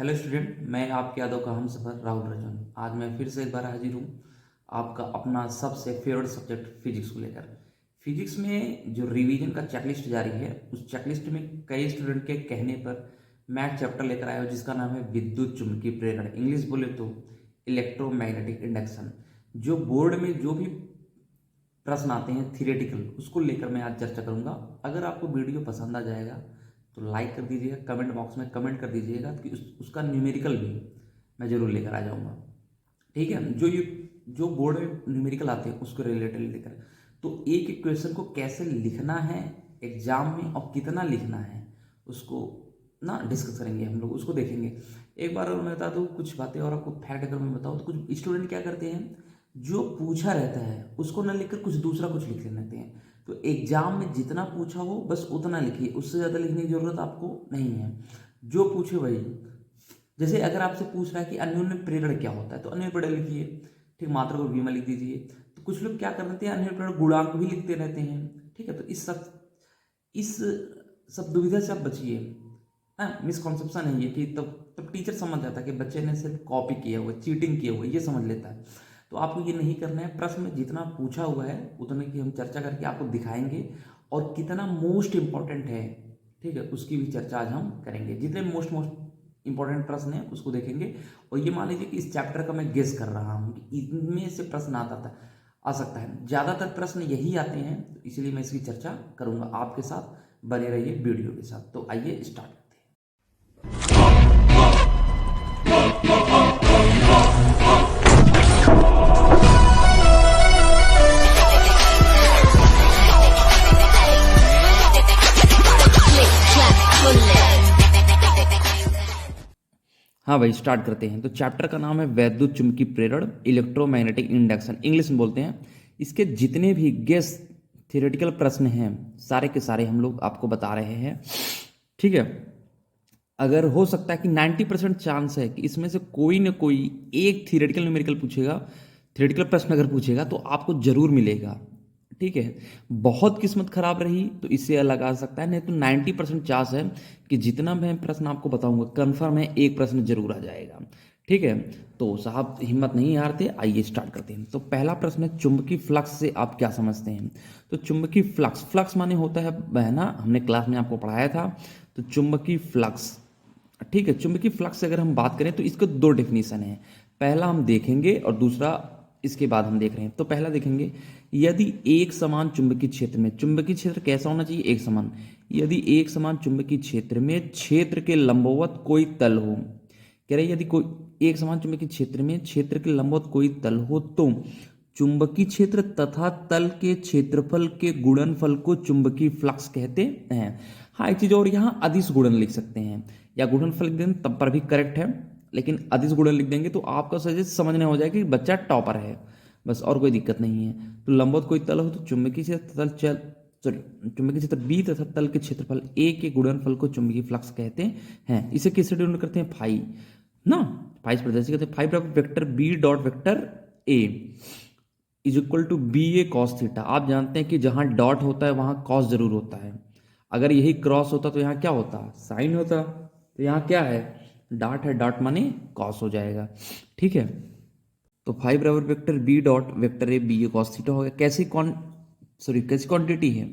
Hello student, मैं आपके यादों का हमसफर राहुल रंजन। आज मैं फिर से एक बार हाजिर हूँ आपका अपना सबसे फेवरेट सब्जेक्ट फिजिक्स को लेकर। फिजिक्स में जो रिवीजन का चेकलिस्ट जारी है, उस चेकलिस्ट में कई स्टूडेंट के कहने पर मैं एक चैप्टर लेकर आया हूँ जिसका नाम है विद्युत चुम्बकीय प्रेरण, इंग्लिश बोले तो इलेक्ट्रोमैग्नेटिक इंडक्शन। जो बोर्ड में जो भी प्रश्न आते हैं थियोरेटिकल, उसको लेकर मैं आज चर्चा करूंगा। अगर आपको वीडियो पसंद आ जाएगा तो लाइक कर दीजिएगा, कमेंट बॉक्स में कमेंट कर दीजिएगा कि उसका न्यूमेरिकल भी मैं जरूर लेकर आ जाऊंगा। ठीक है, जो बोर्ड में न्यूमेरिकल आते हैं उसको रिलेटेड लेकर, तो एक एक क्वेश्चन को कैसे लिखना है एग्जाम में और कितना लिखना है उसको ना डिस्कस करेंगे हम लोग, उसको देखेंगे। एक बार और मैं बता दूँ कुछ बातें, और आपको फैक्ट अगर मैं बताऊँ तो कुछ स्टूडेंट क्या करते हैं, जो पूछा रहता है उसको ना लिखकर कुछ दूसरा कुछ लिख लेते हैं। तो एग्जाम में जितना पूछा हो बस उतना लिखिए, उससे ज़्यादा लिखने की जरूरत आपको नहीं है। जो पूछे वही, जैसे अगर आपसे पूछ रहा है कि अन्योन्य प्रेरण क्या होता है तो अन्योन्य प्रेरण लिखिए, ठीक, मात्रा को वी में लिख दीजिए। तो कुछ लोग क्या कर देते हैं, अन्योन्य प्रेरण गुणांक भी लिखते रहते हैं। ठीक है, तो इस सब दुविधा से आप बचिए। हाँ, मिसकॉन्सेप्शन है ये कि तब तब टीचर समझ जाता है कि बच्चे ने सिर्फ कॉपी किया हुआ, चीटिंग किया हुआ, ये समझ लेता है। तो आपको ये नहीं करना है, प्रश्न में जितना पूछा हुआ है उतने की हम चर्चा करके आपको दिखाएंगे, और कितना मोस्ट इंपॉर्टेंट है, ठीक है, उसकी भी चर्चा आज हम करेंगे। जितने मोस्ट मोस्ट इंपॉर्टेंट प्रश्न है उसको देखेंगे। और ये मान लीजिए कि इस चैप्टर का मैं गेस कर रहा हूँ कि इनमें से प्रश्न आ सकता है, ज़्यादातर प्रश्न यही आते हैं, तो इसलिए मैं इसकी चर्चा करूंगा आपके साथ। बने रहिए वीडियो के साथ। तो आइए स्टार्ट करते हैं। हाँ भाई, स्टार्ट करते हैं। तो चैप्टर का नाम है वैद्युत चुम्बकीय प्रेरण, इलेक्ट्रोमैग्नेटिक इंडक्शन, इंग्लिश में बोलते हैं। इसके जितने भी गेस थियोरेटिकल प्रश्न हैं सारे के सारे हम लोग आपको बता रहे हैं। ठीक है, अगर हो सकता है कि 90% चांस है कि इसमें से कोई ना कोई एक थियोरेटिकल न्यूमेरिकल पूछेगा, थियोरेटिकल प्रश्न अगर पूछेगा तो आपको जरूर मिलेगा। ठीक है, बहुत किस्मत खराब रही तो इससे अलग आ सकता है, नहीं तो 90% चांस है कि जितना मैं प्रश्न आपको बताऊंगा कंफर्म है एक प्रश्न जरूर आ जाएगा। ठीक है, तो साहब हिम्मत नहीं हारते, आइए स्टार्ट करते हैं। तो पहला प्रश्न है, चुंबकीय फ्लक्स से आप क्या समझते हैं? तो चुंबकीय फ्लक्स, फ्लक्स माने होता है बहना, हमने क्लास में आपको पढ़ाया था। तो चुंबकीय फ्लक्स, ठीक है, चुंबकीय फ्लक्स से अगर हम बात करें तो इसके दो डेफिनेशन है। पहला हम देखेंगे और दूसरा इसके बाद हम देख रहे हैं। तो पहला देखेंगे, यदि एक समान चुंबकीय क्षेत्र में, चुंबकीय क्षेत्र कैसा होना चाहिए? एक समान। यदि एक समान चुंबकीय क्षेत्र में क्षेत्र के लंबवत कोई तल हो, कह रहे यदि कोई एक समान चुंबकीय क्षेत्र में क्षेत्र के लंबवत कोई तल हो तो चुंबकीय क्षेत्र तथा तल के क्षेत्रफल के गुणनफल को चुंबकीय फ्लक्स कहते हैं। हाँ, एक चीज और, यहाँ अदिश गुणन लिख सकते हैं या गुणनफल लिख देंगे तब पर भी करेक्ट है, लेकिन अदिश गुणन लिख देंगे तो आपका सजेस्ट समझने हो जाएगा कि बच्चा टॉपर है, बस, और कोई दिक्कत नहीं है। तो लंबवत कोई तल हो तो चुंबकीय क्षेत्र चुंबकीय क्षेत्र बी तथा तल के क्षेत्रफल ए के गुणनफल को चुंबकीय फ्लक्स कहते हैं। इसे किससे डिनोट करते हैं? फाई ना, फाई से प्रदर्शित करते हैं। फाई बराबर vector B dot vector A is equal to B A cos theta. आप जानते हैं कि जहां डॉट होता है वहां कॉस जरूर होता है, अगर यही क्रॉस होता तो यहाँ क्या होता? साइन होता। तो यहाँ क्या है? डॉट है, डॉट माने कॉस हो जाएगा। ठीक है, तो फाइव बराबर vector B dot vector A B A cos theta हो गया। कैसी क्वांटिटी है?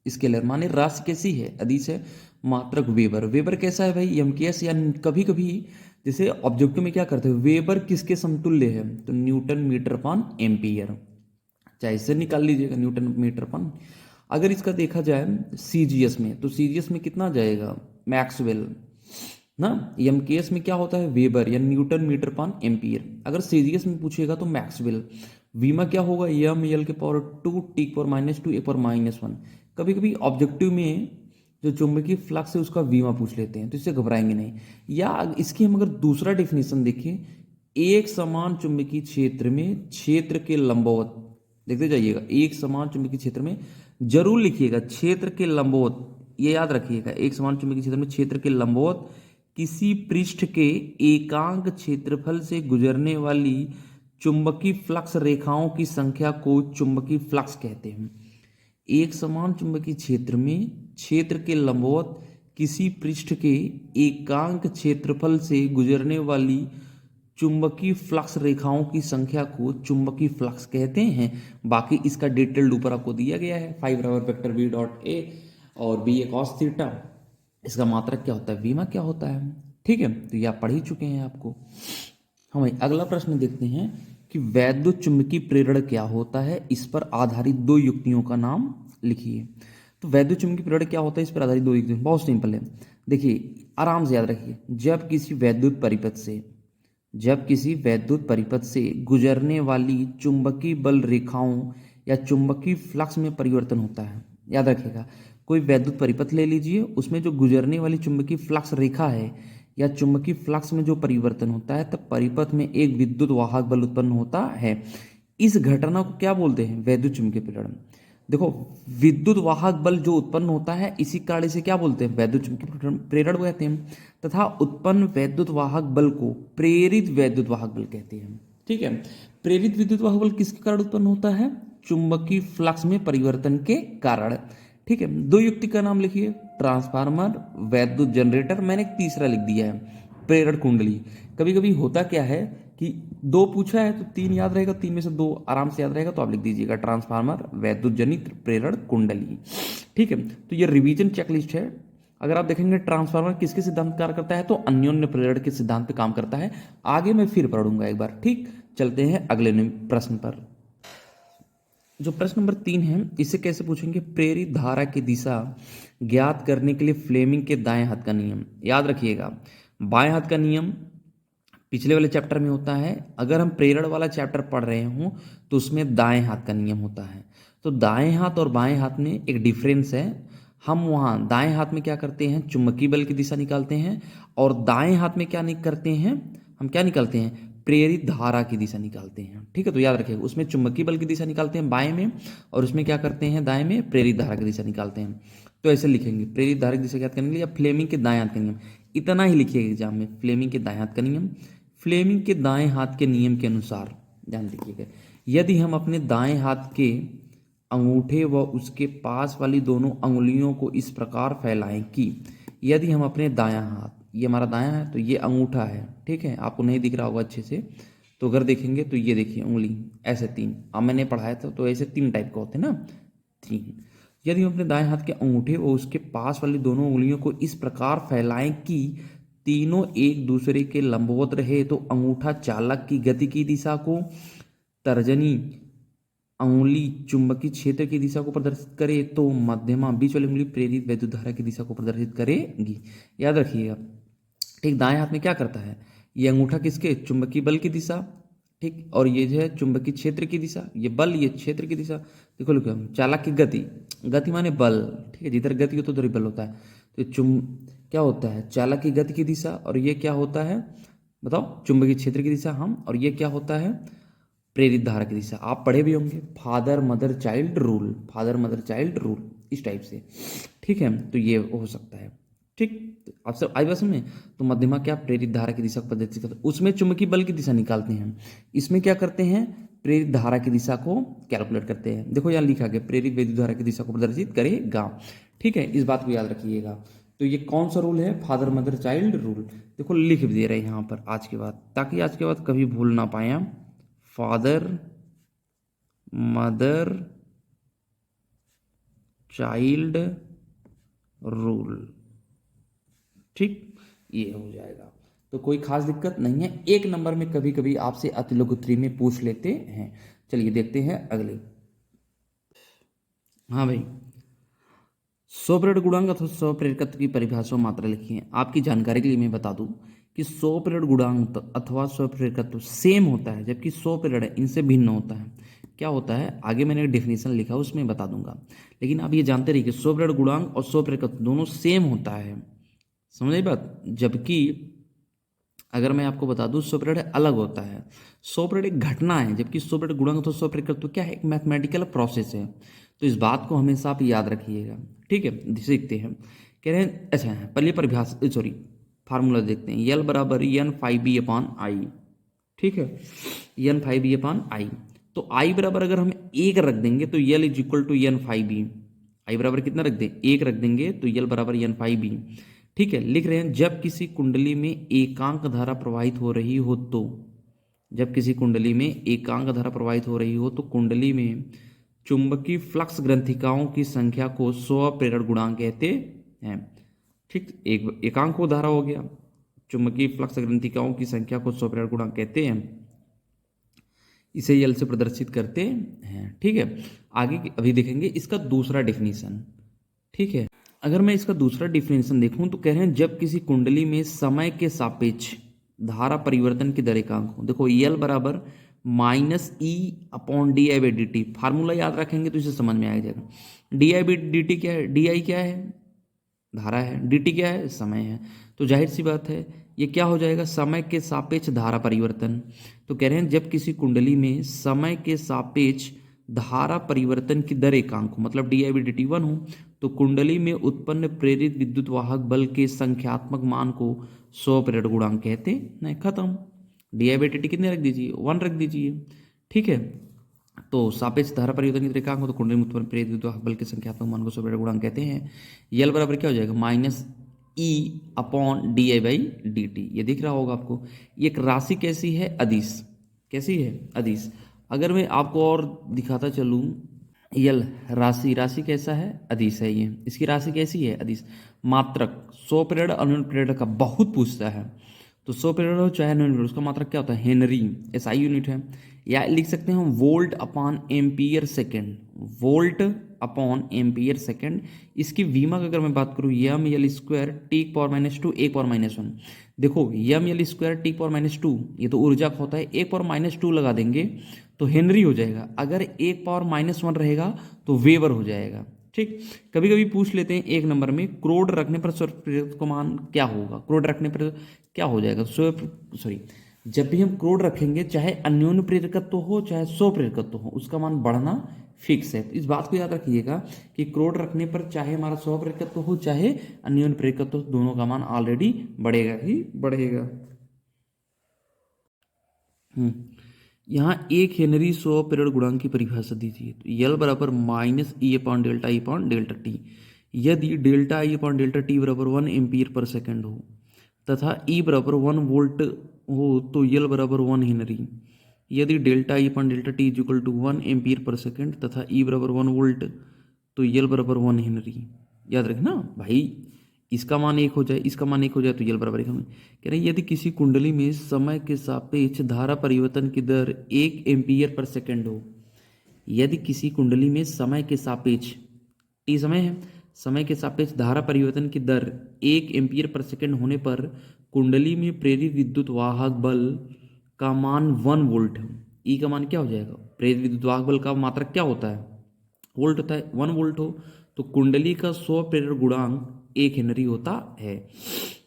स्केलर माने राशि कैसी है? अदिश है। मात्रक वेबर, वेबर कैसा है भाई? एमकेएस, या कभी कभी जैसे ऑब्जेक्टिव में क्या करते हैं, वेबर किसके समतुल्य है? तो न्यूटन मीटर अपॉन एम्पियर, चाहे इससे निकाल लीजिएगा, न्यूटन मीटर अपॉन। अगर इसका देखा जाए सीजीएस में, तो सीजीएस में कितना जाएगा? मैक्सवेल ना। एमकेएस में क्या होता है? वेबर या न्यूटन मीटर पान एम्पियर। अगर सीजीएस में पूछेगा तो मैक्सवेल। वीमा क्या होगा? एम एल के पावर 2 टी पावर -2 एक पावर -1। कभी कभी ऑब्जेक्टिव में जो चुंबकीय फ्लक्स है उसका वीमा पूछ लेते हैं, तो इससे घबराएंगे नहीं। या इसकी हम अगर दूसरा डेफिनेशन देखें, एक समान चुंबकीय क्षेत्र में क्षेत्र के लंबवत, देखते जाइएगा, एक समान चुंबकीय क्षेत्र में जरूर लिखिएगा क्षेत्र के लंबवत, ये याद रखिएगा, एक समान चुंबकीय क्षेत्र में क्षेत्र के लंबवत किसी पृष्ठ के एकांक क्षेत्रफल से गुजरने वाली चुंबकीय फ्लक्स रेखाओं की संख्या को चुंबकीय फ्लक्स कहते हैं। एक समान चुंबकीय क्षेत्र में क्षेत्र के लंबवत किसी पृष्ठ के एकांक क्षेत्रफल से गुजरने वाली चुंबकीय फ्लक्स रेखाओं की संख्या को चुंबकीय फ्लक्स कहते हैं। बाकी इसका डिटेल्ड ऊपर आपको दिया गया है, फाइव बराबर वेक्टर v डॉट ए और बी ए कॉस थीटा, इसका मात्रक क्या होता है, वीमा क्या होता है। ठीक है, तो ये आप पढ़ ही चुके हैं आपको। हम अगला प्रश्न देखते हैं कि वैद्युत चुंबकीय प्रेरण क्या होता है, इस पर आधारित दो युक्तियों का नाम लिखिए। तो वैद्युत चुंबकीय प्रेरण क्या होता है, इस पर आधारित दो युक्तियां बहुत सिंपल है। देखिए आराम से याद रखिए, जब किसी वैद्युत परिपथ से गुजरने वाली चुंबकीय बल रेखाओं या चुंबकीय फ्लक्स में परिवर्तन होता है, याद रखिएगा, कोई वैद्युत परिपथ ले लीजिए, उसमें जो गुजरने वाली चुंबकीय फ्लक्स रेखा है या चुंबकीय फ्लक्स में जो परिवर्तन होता है, तब परिपथ में एक विद्युत वाहक बल उत्पन्न होता है। इस घटना को क्या बोलते हैं, वैद्युत चुंबकीय प्रेरण। देखो विद्युत वाहक बल जो उत्पन्न होता है, इसी कारण से क्या बोलते हैं, वैद्युत चुंबकीय प्रेरण कहते हैं, तथा उत्पन्न वैद्युत वाहक बल को प्रेरित वैद्युत वाहक बल कहते हैं। ठीक है, प्रेरित विद्युत वाहक बल किसके कारण उत्पन्न होता है, चुंबकीय फ्लक्स में परिवर्तन के कारण। ठीक है, दो युक्ति का नाम लिखिए, ट्रांसफार्मर, वैद्युत जनरेटर, मैंने एक तीसरा लिख दिया है, प्रेरण कुंडली। कभी कभी होता क्या है कि दो पूछा है तो तीन याद रहेगा, तीन में से दो आराम से याद रहेगा, तो आप लिख दीजिएगा ट्रांसफार्मर, वैद्युत जनित, प्रेरण कुंडली। ठीक है, तो ये रिवीजन चेकलिस्ट है। अगर आप देखेंगे ट्रांसफार्मर किसके सिद्धांत कार्य करता है, तो अन्योन्य प्रेरण के सिद्धांत पे काम करता है। आगे मैं फिर पढ़ूंगा एक बार। ठीक, चलते हैं अगले प्रश्न पर। जो प्रश्न नंबर 3 है, इसे कैसे पूछेंगे, प्रेरित धारा की दिशा ज्ञात करने के लिए फ्लेमिंग के दाएं हाथ का नियम। याद रखिएगा, बाएं हाथ का नियम पिछले वाले चैप्टर में होता है, अगर हम प्रेरण वाला चैप्टर पढ़ रहे हों तो उसमें दाएं हाथ का नियम होता है। तो दाएं हाथ और बाएं हाथ में एक डिफरेंस है। हम वहाँ दाएं हाथ में क्या करते हैं, चुंबकीय बल की दिशा निकालते हैं, और दाएं हाथ में क्या करते हैं, हम क्या निकालते हैं, प्रेरित धारा की दिशा निकालते हैं। ठीक है, तो याद रखिएगा, उसमें चुंबकीय बल की दिशा निकालते हैं बाएं में, और उसमें क्या करते हैं, दाएं में प्रेरित धारा की दिशा निकालते हैं। तो ऐसे लिखेंगे, प्रेरित धारा की दिशा ज्ञात करने के लिए, या फ्लेमिंग के दाएं हाथ का नियम, इतना ही लिखिएगा एग्जाम में, फ्लेमिंग के दाएं हाथ का नियम। फ्लेमिंग के दाएं हाथ के नियम के अनुसार ध्यान रखिएगा, यदि हम अपने दाएं हाथ के अंगूठे व उसके पास वाली दोनों अंगुलियों को इस प्रकार फैलाएं कि, यदि हम अपने दायां हाथ, ये हमारा दायां है तो ये अंगूठा है, ठीक है, आपको नहीं दिख रहा होगा अच्छे से, तो अगर देखेंगे तो ये देखिए उंगली ऐसे तीन, अब मैंने पढ़ाया था तो ऐसे तीन टाइप का होते हैं ना, तीन। यदि हम अपने दाएं हाथ के अंगूठे व उसके पास वाली दोनों उंगलियों को इस प्रकार फैलाएं कि तीनों एक दूसरे के लंबवत रहे, तो अंगूठा चालक की गति की दिशा को, तर्जनी अंगुली चुंबकीय क्षेत्र की दिशा को प्रदर्शित करे, तो मध्यमा बीच वाली उंगली प्रेरित वैद्युत धारा की दिशा को प्रदर्शित करेगी। याद रखिएगा, ठीक, दाएं हाथ में क्या करता है, ये अंगूठा किसके, चुंबकीय बल की दिशा, ठीक, और ये जो है चुंबकीय क्षेत्र की दिशा, ये बल, ये क्षेत्र की दिशा। देखो लिखो, चालक की गति, गति माने बल, ठीक है, जिधर गति हो तो उधर बल होता है। तो क्या होता है, चालक की गति की दिशा, और ये क्या होता है बताओ, चुंबकीय क्षेत्र की दिशा हम, और ये क्या होता है, प्रेरित धारा की दिशा। आप पढ़े भी होंगे, father mother child rule, father mother child rule, इस टाइप से। ठीक है, तो ये हो सकता है। ठीक, आप सब आई बस में, तो मध्यमा क्या, प्रेरित धारा की दिशा को प्रदर्शित करते हैं, उसमें चुंबकीय बल की दिशा निकालते हैं, इसमें क्या करते हैं, प्रेरित धारा की दिशा को कैलकुलेट करते हैं। देखो यहाँ लिखा गया, प्रेरित वैद्युत धारा की दिशा को प्रदर्शित करेगा। ठीक है, इस बात को याद रखिएगा। तो ये कौन सा रूल है, फादर मदर चाइल्ड रूल। देखो लिख भी दे रहे हैं यहाँ पर आज के बाद, ताकि आज के बाद कभी भूल ना पाए हम, फादर मदर चाइल्ड रूल। ठीक, ये हो जाएगा, तो कोई खास दिक्कत नहीं है। एक नंबर में कभी कभी आपसे अति लघु उत्तरी में पूछ लेते हैं। चलिए देखते हैं अगले। हाँ भाई, स्वप्रेरक गुणांक अथवा स्वप्रेरकत्व की परिभाषा मात्रा लिखी है। आपकी जानकारी के लिए मैं बता दूं कि स्वप्रेरक गुणांक अथवा स्वप्रेरकत्व सेम होता है, जबकि स्वप्रेरण इनसे भिन्न होता है। क्या होता है, आगे मैंने एक डेफिनेशन लिखा उसमें बता दूंगा, लेकिन आप ये जानते रहिए कि स्वप्रेरक गुणांक और स्वप्रेरकत्व दोनों सेम होता है, समझ बात। जबकि अगर मैं आपको बता दूं स्वप्रेरण अलग होता है, स्वप्रेरण एक घटना है, जबकि स्वप्रेरक गुणांक अथवा स्वप्रेरकत्व क्या है, एक मैथमेटिकल प्रोसेस है। तो इस बात को हमेशा आप याद रखिएगा। ठीक है, सीखते हैं, कह रहे हैं अच्छा है, पहले परिभाषा सॉरी फार्मूला देखते हैं, यल बराबर N five B upon I. ठीक है, N five B upon I, तो आई बराबर अगर हम एक रख देंगे तो L is equal to N five B, I बराबर कितना रख दें, 1 रख देंगे तो यल बराबर एन फाई बी। ठीक है, लिख रहे हैं जब किसी कुंडली में एकांक धारा प्रवाहित हो रही हो तो, जब किसी कुंडली में एकांक धारा प्रवाहित हो रही हो तो कुंडली में चुंबकीय फ्लक्स ग्रंथिकाओं की संख्या को स्वप्रेरण गुणांक कहते हैं। ठीक, एक एकांक को धारा हो गया, चुंबकीय फ्लक्स ग्रंथिकाओं की संख्या को स्वप्रेरण गुणांक कहते हैं, इसे यल से प्रदर्शित करते हैं। ठीक है, आगे अभी देखेंगे इसका दूसरा डेफिनेशन। ठीक है, अगर मैं इसका दूसरा डेफिनेशन देखूं तो कह रहे हैं जब किसी कुंडली में समय के सापेक्ष धारा परिवर्तन की दर एकांक हो। देखो यल बराबर minus E upon D I by D T, formula याद रखेंगे तो इसे समझ में आ जाएगा। D I by D T क्या है, डी आई क्या है, धारा है, डी टी क्या है, समय है। तो जाहिर सी बात है ये क्या हो जाएगा, समय के सापेक्ष धारा परिवर्तन। तो कह रहे हैं जब किसी कुंडली में समय के सापेक्ष धारा परिवर्तन की दर एकांक हो, मतलब D I by D T 1 हो, तो कुंडली में उत्पन्न प्रेरित विद्युत वाहक बल के संख्यात्मक मान को स्वप्रेरण गुणांक कहते हैं। खत्म। D I by D T कितने रख दीजिए, 1 रख दीजिए। ठीक है, तो सापेक्ष धारा परिवर्तन की दर एकांक हो तो कुंडली में उत्पन्न प्रेरित विद्युत वाहक बल के संख्यात्मक मान को स्वप्रेरण गुणांक कहते हैं। यल बराबर क्या हो जाएगा, minus E upon D I by D T. ये दिख रहा होगा आपको। ये एक राशि कैसी है, अदिश। कैसी है, अदिश। अगर मैं आपको और दिखाता चलूं, यल राशि, राशि कैसा है, अदिश है। ये इसकी राशि कैसी है, अदिश। मात्रक स्वप्रेरण अन्योन्य प्रेरण का बहुत पूछता है, तो स्वप्रेरण हो चाहे अन्योन्य प्रेरण, उसका मात्रक क्या होता है, हेनरी, एसआई यूनिट है। या लिख सकते हैं हम volt upon ampere second, volt upon ampere second. इसकी वीमा की अगर मैं बात करूँ, M L square T power minus two एक पावर माइनस वन। देखो M L square T power minus two, ये तो ऊर्जा का होता है, एक पावर माइनस टू लगा देंगे तो हेनरी हो जाएगा। अगर एक पावर माइनस वन रहेगा तो वेबर हो जाएगा। ठीक, कभी कभी पूछ लेते हैं एक नंबर में, क्रोड रखने पर स्वप्रेरक का मान क्या होगा, क्रोड रखने पर क्या हो जाएगा, सॉरी, जब भी हम क्रोड रखेंगे चाहे अन्योन्य प्रेरकत्व हो चाहे स्वप्रेरकत्व हो, उसका मान बढ़ना फिक्स है। तो इस बात को याद रखिएगा कि क्रोड रखने पर चाहे हमारा स्वप्रेरकत्व हो चाहे अन्योन्य प्रेरकत्व, दोनों का मान ऑलरेडी बढ़ेगा ही बढ़ेगा। यहाँ एक हेनरी स्वप्रेरण गुणांक की परिभाषा दी थी, तो यल बराबर minus E upon delta E upon delta T. यदि delta E upon delta T बराबर 1 एम्पियर पर सेकेंड हो तथा ई बराबर 1 वोल्ट हो तो यल बराबर 1 हेनरी। यदि delta E upon delta T is equal to 1 ampere पर सेकेंड तथा ई बराबर 1 वोल्ट तो यल बराबर 1 हेनरी। याद रखना भाई, इसका मान एक हो जाए, इसका मान एक हो जाए तो यल बराबर एक हमें कह रहे हैं यदि किसी कुंडली में समय के सापेक्ष धारा परिवर्तन की दर 1 एम्पियर पर सेकेंड हो, यदि किसी कुंडली में समय के सापेक्ष, टी समय है, समय के सापेक्ष धारा परिवर्तन की दर 1 एम्पियर पर सेकेंड होने पर कुंडली में प्रेरित विद्युत वाहक बल का मान 1 वोल्ट है। ई का मान क्या हो जाएगा, प्रेरित विद्युत वाहक बल का मात्रक क्या होता है, वोल्ट होता है। 1 वोल्ट हो तो कुंडली का स्वप्रेरण गुणांक 1 हेनरी होता है।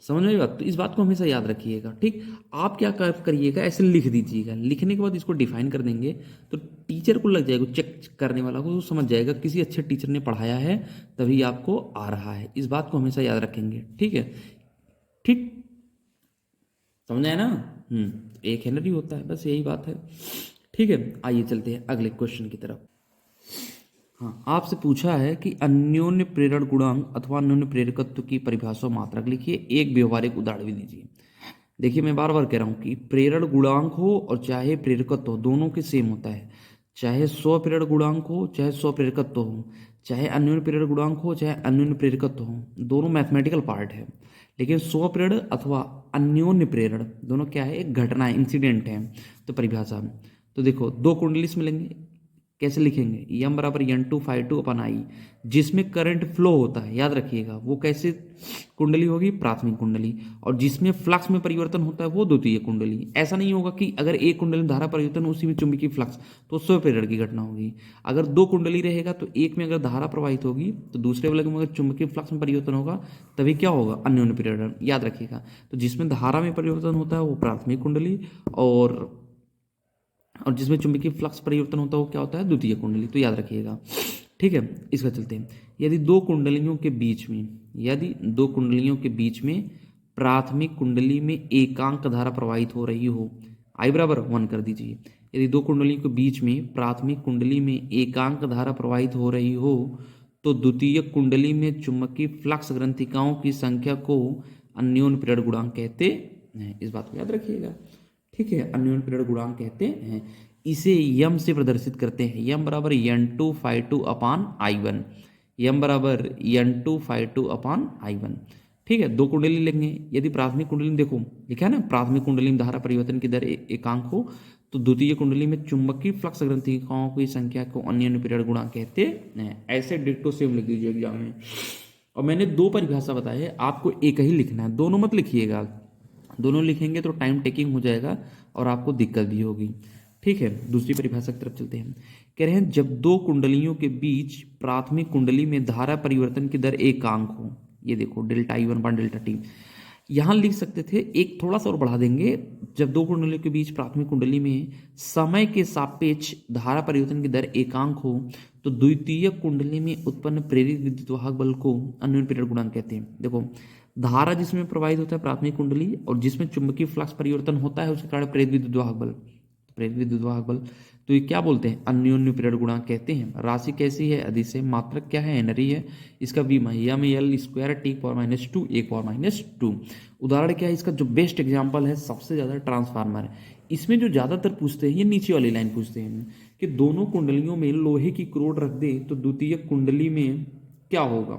समझ में आई बात। तो इस बात को हमेशा याद रखिएगा। ठीक, आप क्या करिएगा, ऐसे लिख दीजिएगा, लिखने के बाद इसको डिफाइन कर देंगे तो टीचर को लग जाएगा, चेक करने वाला को तो समझ जाएगा किसी अच्छे टीचर ने पढ़ाया है तभी आपको आ रहा है। इस बात को हमेशा याद रखेंगे। ठीक है, ठीक, समझ आया ना। 1 हेनरी होता है, बस यही बात है। ठीक है, आइए चलते हैं अगले क्वेश्चन की तरफ। हाँ, आपसे पूछा है कि अन्योन्य प्रेरण गुणांक अथवा अन्योन्य प्रेरकत्व की परिभाषा मात्रक लिखिए, एक व्यवहारिक उदाहरण भी दीजिए। देखिए मैं बार बार कह रहा हूँ कि प्रेरण गुणांक हो और चाहे प्रेरकत्व हो, दोनों के सेम होता है। चाहे स्वप्रेरण गुणांक हो चाहे स्वप्रेरकत्व हो, चाहे अन्योन्य प्रेरण गुणांक हो चाहे अन्योन्य प्रेरकत्व हो, दोनों मैथमेटिकल पार्ट है। लेकिन स्वप्रेरण अथवा अन्योन्य प्रेरण दोनों क्या है, एक घटना है, इंसिडेंट है। तो परिभाषा, तो देखो दो कुंडली मिलेंगे, कैसे लिखेंगे, यम बराबर एन टू फाइव टू अपन आई, जिसमें करंट फ्लो होता है, याद रखिएगा वो कैसे कुंडली होगी, प्राथमिक कुंडली। और जिसमें फ्लक्स में परिवर्तन होता है वो द्वितीय कुंडली। ऐसा नहीं होगा कि अगर एक कुंडली में धारा परिवर्तन उसी में चुंबकीय फ्लक्स, तो स्वप्रेरण की घटना होगी। अगर दो कुंडली रहेगा तो एक में अगर धारा प्रवाहित होगी तो दूसरे वाले में अगर चुंबकीय फ्लक्स में परिवर्तन होगा तभी क्या होगा, अन्योन्य प्रेरण। याद रखिएगा, तो जिसमें धारा में परिवर्तन होता है वो प्राथमिक कुंडली, और जिसमें चुंबकीय फ्लक्स परिवर्तन होता है वो क्या होता है, द्वितीय कुंडली। तो याद रखिएगा। ठीक है, इसका चलते हैं। यदि दो कुंडलियों के बीच में, यदि दो कुंडलियों के बीच में प्राथमिक कुंडली में एकांक धारा प्रवाहित हो रही हो, आई बराबर 1 कर दीजिए। यदि दो कुंडलियों के बीच में प्राथमिक कुंडली में एकांक धारा प्रवाहित हो रही हो तो द्वितीय कुंडली में चुंबकीय फ्लक्स ग्रंथिकाओं की संख्या को अन्योन्य प्रेरण गुणांक कहते हैं। इस बात को याद रखिएगा, ठीक है, अन्योन्य प्रेरण गुणांक कहते हैं। इसे यम से प्रदर्शित करते हैं, यम बराबर n2 अपान I1, यम बराबर n2 अपान I1। ठीक है, दो कुंडली लेंगे, यदि प्राथमिक कुंडली में देखो लिखा है ना, प्राथमिक कुंडली में धारा परिवर्तन की दर एकांक हो, तो द्वितीय कुंडली में चुंबकीय फ्लक्स ग्रंथिकाओं की संख्या को अन्योन्य प्रेरण गुणांक कहते हैं। ऐसे डिक्टो सेम लिख दीजिए एग्जाम में। और मैंने दो परिभाषा बताई है, आपको एक ही लिखना है, दोनों मत लिखिएगा, दोनों लिखेंगे तो टाइम टेकिंग हो जाएगा और आपको दिक्कत भी होगी। ठीक है, दूसरी परिभाषा की तरफ चलते हैं। कह रहे हैं जब दो कुंडलियों के बीच प्राथमिक कुंडली में धारा परिवर्तन की दर एकांक हो, ये देखो delta I1 by delta T, यहां लिख सकते थे, एक थोड़ा सा और बढ़ा देंगे, जब दो कुंडलियों के बीच प्राथमिक कुंडली में समय के सापेक्ष धारा परिवर्तन की दर एकांक हो, तो द्वितीय कुंडली में उत्पन्न प्रेरित विद्युत वाहक बल को अन्योन्य प्रेरण गुणांक कहते हैं। देखो, धारा जिसमें प्रवाहित होता है प्राथमिक कुंडली और जिसमें चुंबकीय फ्लक्स परिवर्तन होता है, उसके कारण प्रेरित विद्युत वाहक बल, प्रेरित विद्युत वाहक बल, तो ये क्या बोलते हैं, अन्योन्य प्रेरण गुणांक कहते हैं। राशि कैसी है, अदिश, मात्रक क्या है, एनरी है, इसका विमा M L square T power minus 2 1 power minus 2। उदाहरण क्या है इसका, जो बेस्ट एग्जांपल है सबसे ज्यादा ट्रांसफार्मर है। इसमें जो ज्यादातर पूछते हैं ये नीचे वाली लाइन पूछते हैं कि दोनों कुंडलियों में लोहे की क्रोड रख दे तो द्वितीय कुंडली में क्या होगा।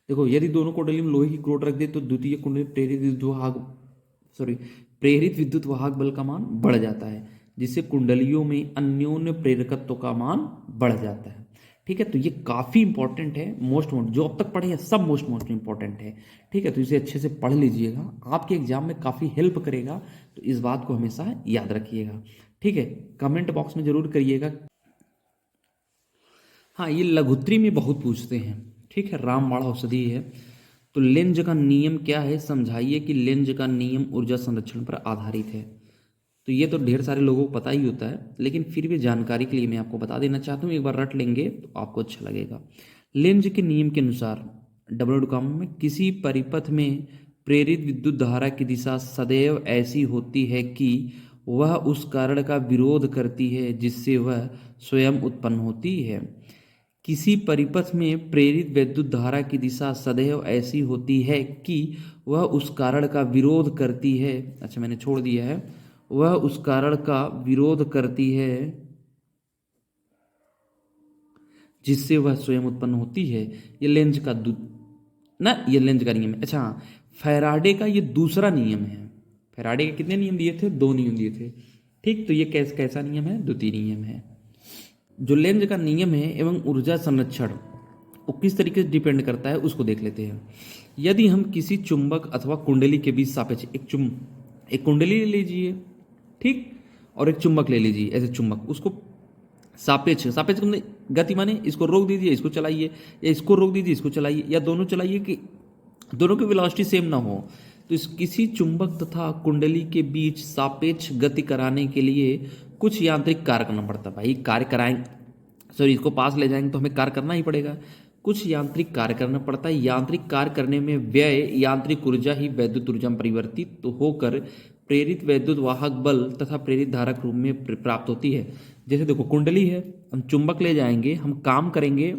देखो, यदि दोनों कुंडली में लोहे की क्रोड रख दे तो द्वितीय कुंडली प्रेरित विद्युत वाहक बल का मान बढ़ जाता है, जिससे कुंडलियों में अन्योन्य प्रेरकत्व का मान बढ़ जाता है। ठीक है, तो ये काफी इंपॉर्टेंट है, मोस्ट जो अब तक पढ़े हैं सब मोस्ट इंपॉर्टेंट है। ठीक है, तो इसे अच्छे से पढ़ लीजिएगा, आपके एग्जाम में काफी हेल्प करेगा, तो इस बात को हमेशा याद रखिएगा। ठीक है, कमेंट बॉक्स में जरूर करिएगा। हाँ, ये लघुत्री में बहुत पूछते हैं। ठीक है, रामबाण औषधि है। तो लेंज का नियम क्या है, समझाइए कि लेंज का नियम ऊर्जा संरक्षण पर आधारित है। तो ये तो ढेर सारे लोगों को पता ही होता है, लेकिन फिर भी जानकारी के लिए मैं आपको बता देना चाहता हूँ, एक बार रट लेंगे तो आपको अच्छा लगेगा। लेंज के नियम के अनुसार डब्ल्यू काम में किसी परिपथ में प्रेरित विद्युत धारा की दिशा सदैव ऐसी होती है कि वह उस कारण का विरोध करती है जिससे वह स्वयं उत्पन्न होती है। किसी परिपथ में प्रेरित विद्युत धारा की दिशा सदैव ऐसी होती है कि वह उस कारण का विरोध करती है, अच्छा मैंने छोड़ दिया है, वह उस कारण का विरोध करती है जिससे वह स्वयं उत्पन्न होती है। ये लेंज का ये लेंज का नियम है। अच्छा, फैराडे का ये दूसरा नियम है। फैराडे के कितने नियम दिए थे, दो नियम दिए थे। ठीक, तो ये कैसा नियम है, द्वितीय नियम है। जो लेंज का नियम है एवं ऊर्जा संरक्षण वो किस तरीके से डिपेंड करता है उसको देख लेते हैं। यदि हम किसी चुंबक अथवा कुंडली के बीच सापेक्ष एक कुंडली ले लीजिए, ठीक, और एक चुंबक ले लीजिए, ऐसे चुंबक, उसको सापेक्ष सापेक्ष गति माने इसको रोक दीजिए इसको चलाइए, या इसको रोक दीजिए इसको चलाइए, या दोनों चलाइए, कि दोनों की वेलोसिटी सेम ना हो। तो इस किसी चुंबक तथा कुंडली के बीच सापेक्ष गति कराने के लिए कुछ यांत्रिक कार्य करना पड़ता है। भाई कार्य कराएंगे, सॉरी इसको पास ले जाएंगे तो हमें कार्य करना ही पड़ेगा, कुछ यांत्रिक कार्य करना पड़ता है। यांत्रिक कार्य करने में व्यय यांत्रिक ऊर्जा ही वैद्युत ऊर्जा में परिवर्तित तो होकर प्रेरित वैद्युत वाहक बल तथा प्रेरित धारा के रूप में प्राप्त होती है। जैसे देखो, कुंडली है, हम चुंबक ले जाएंगे, हम काम करेंगे,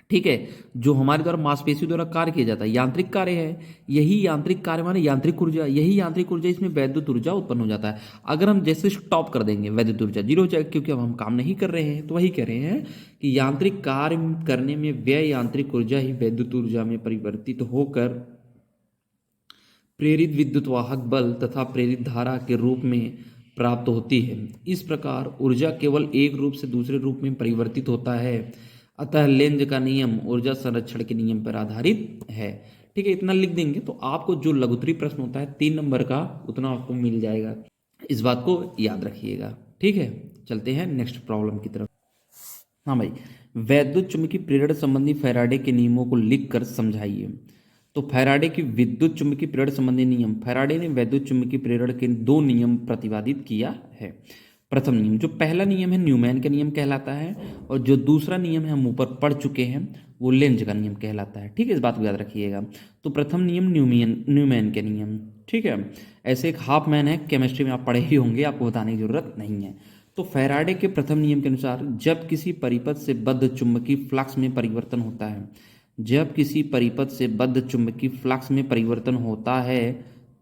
ठीक है, जो हमारे द्वारा मांसपेशियों द्वारा कार्य किया जाता है यांत्रिक कार्य है, यही यांत्रिक कार्य माने यांत्रिक ऊर्जा, यही यांत्रिक ऊर्जा इसमें वैद्युत ऊर्जा उत्पन्न हो जाता है। अगर हम जैसे स्टॉप कर देंगे वैद्युत ऊर्जा जीरो हो जाएगी, क्योंकि अब हम काम नहीं कर रहे हैं। तो वही कह रहे हैं कि यांत्रिक कार्य करने में व्यय यांत्रिक ऊर्जा ही वैद्युत ऊर्जा में परिवर्तित होकर प्रेरित विद्युत वाहक बल तथा प्रेरित धारा के रूप में प्राप्त होती है। इस प्रकार ऊर्जा केवल एक रूप से दूसरे रूप में परिवर्तित होता है। अतः लेंज का नियम ऊर्जा संरक्षण के नियम पर आधारित है। ठीक है, इतना लिख देंगे तो आपको जो लघुत्री प्रश्न होता है 3 नंबर का उतना आपको मिल जाएगा। इस बात को याद रखिएगा। ठीक है, चलते हैं नेक्स्ट प्रॉब्लम की तरफ। हाँ भाई, वैद्युत चुंबकीय प्रेरण संबंधी फैराडे के नियमों को लिखकर समझाइए। तो फैराडे की विद्युत चुंबकीय प्रेरण संबंधी नियम, फैराडे ने वैद्युत चुंबकीय प्रेरण के 2 नियम प्रतिपादित किया है। प्रथम नियम, जो पहला नियम है न्यूमैन का नियम कहलाता है, और जो दूसरा नियम है हम ऊपर पढ़ चुके हैं वो लेंज का नियम कहलाता है। ठीक है, इस बात को याद रखिएगा। तो प्रथम नियम न्यूमैन के नियम, ठीक है, ऐसे एक हाफ मैन है, केमिस्ट्री में आप पढ़े ही होंगे, आपको बताने की जरूरत नहीं है। तो फैराडे के प्रथम नियम के अनुसार जब किसी परिपथ से बद्ध चुंबकीय फ्लक्स में परिवर्तन होता है, जब किसी परिपथ से बद्ध चुंबकीय फ्लक्स में परिवर्तन होता है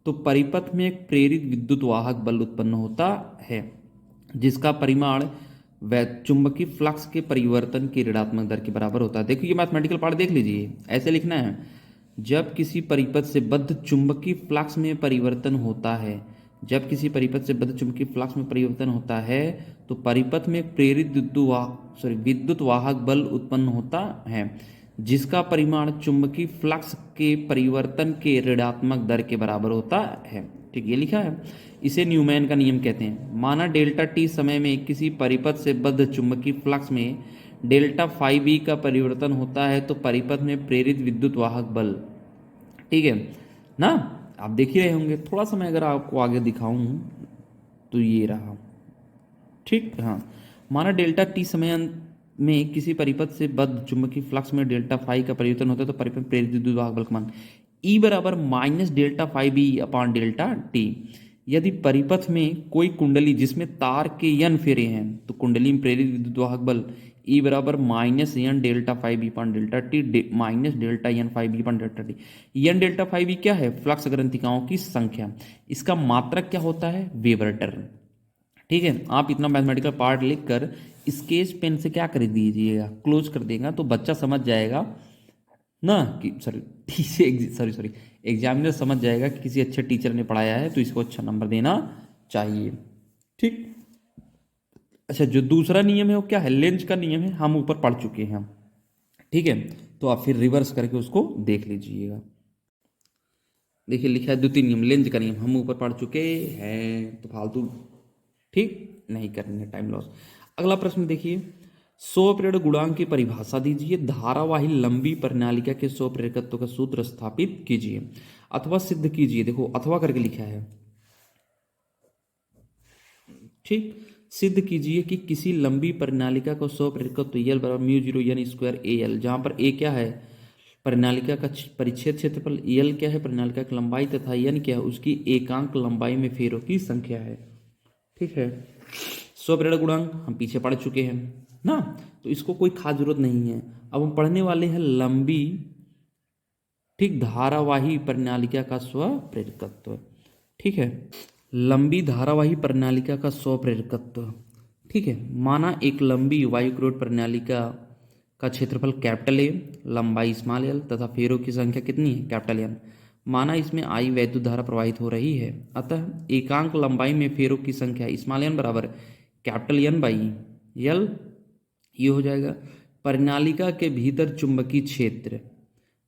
तो परिपथ में एक प्रेरित विद्युत वाहक बल उत्पन्न होता है जिसका परिमाण वह चुंबकीय फ्लक्स के परिवर्तन की ऋणात्मक दर के बराबर होता है। देखिए ये मैथमेटिकल पार्ट देख लीजिए, ऐसे लिखना है, जब किसी परिपथ से बद्ध चुंबकीय फ्लक्स में परिवर्तन होता है, जब किसी परिपथ से बद्ध चुंबकीय फ्लक्स में परिवर्तन होता है तो परिपथ में प्रेरित विद्युत वाहक बल उत्पन्न होता है जिसका परिमाण चुंबकीय फ्लक्स के परिवर्तन के ऋणात्मक दर के बराबर होता है। ठीक, ये लिखा है। इसे न्यूमैन का नियम कहते हैं। माना डेल्टा टी समय में किसी परिपथ से बद्ध चुंबकीय फ्लक्स में डेल्टा फाइव ई का परिवर्तन होता है तो परिपथ में प्रेरित विद्युत वाहक बल, ठीक है ना, आप देख ही रहे होंगे। थोड़ा सा मैं अगर आपको आगे दिखाऊं तो ये रहा, ठीक, हाँ। माना डेल्टा टी समय में किसी परिपथ से बद्ध चुंबकीय फ्लक्स में डेल्टा फाइव का परिवर्तन होता है तो परिपथ प्रेरित विद्युत वाहक बल का मान E बराबर minus delta phi B upon delta T. यदि परिपथ में कोई कुंडली जिसमें तार के n फेरे हैं तो कुंडली में प्रेरित विद्युत वाहक बल E बराबर minus N delta phi B upon delta T minus delta N five B upon delta T. N delta phi B क्या है? फ्लक्स ग्रंथिकाओं की संख्या। इसका मात्रक क्या होता है? Weber turn. ठीक है, आप इतना मैथमेटिकल पार्ट लिखकर स्केच पेन से क्या कर दीजिएगा, क्लोज कर देगा तो बच्चा समझ जाएगा ना कि सॉरी एग्जामिनर समझ जाएगा कि किसी अच्छे टीचर ने पढ़ाया है तो इसको अच्छा नंबर देना चाहिए। ठीक, अच्छा, जो दूसरा नियम है वो क्या है? लेंज का नियम है, हम ऊपर पढ़ चुके हैं। ठीक है, तो आप फिर रिवर्स करके उसको देख लीजिएगा। देखिए लिखा है द्वितीय नियम, लेंज का नियम, हम ऊपर पढ़ चुके हैं तो फालतू ठीक नहीं करनी, टाइम लॉस। अगला प्रश्न देखिए, सौ प्रेरक गुणांक की परिभाषा दीजिए, धारावाही लंबी प्रणालिका के सौ प्रेरकत्व का सूत्र स्थापित कीजिए अथवा सिद्ध कीजिए। देखो अथवा करके लिखा है, ठीक, सिद्ध कीजिए कि किसी लंबी प्रणालिका को सौ प्रेरकत्व एल बराबर mu zero N square A L, जहां पर ए क्या है? प्रणालिका का परिच्छेद क्षेत्रफल, एल क्या है? प्रणालिका की लंबाई, तथा एन क्या है? उसकी एकांक लंबाई में फेरों की संख्या है। ठीक है, सौ प्रेरक गुणांक हम पीछे पढ़ चुके हैं ना, तो इसको कोई खास जरूरत नहीं है। अब हम पढ़ने वाले हैं लंबी, ठीक, धारावाही प्रणालिका का स्व प्रेरकत्व। ठीक है, लंबी धारावाही प्रणालिका का स्व प्रेरकत्व। ठीक है, माना एक लंबी वायुक्रोट प्रणालिका का क्षेत्रफल कैपिटल ए, लंबाई स्मॉल एल तथा फेरों की संख्या कितनी है? Capital N. माना इसमें आई वैद्युत धारा प्रवाहित हो रही है, अतः एकांक लंबाई में फेरों की संख्या स्मॉल एन बराबर कैपिटल एन बाई एल, ये हो जाएगा। प्रणालिका के भीतर चुंबकीय क्षेत्र,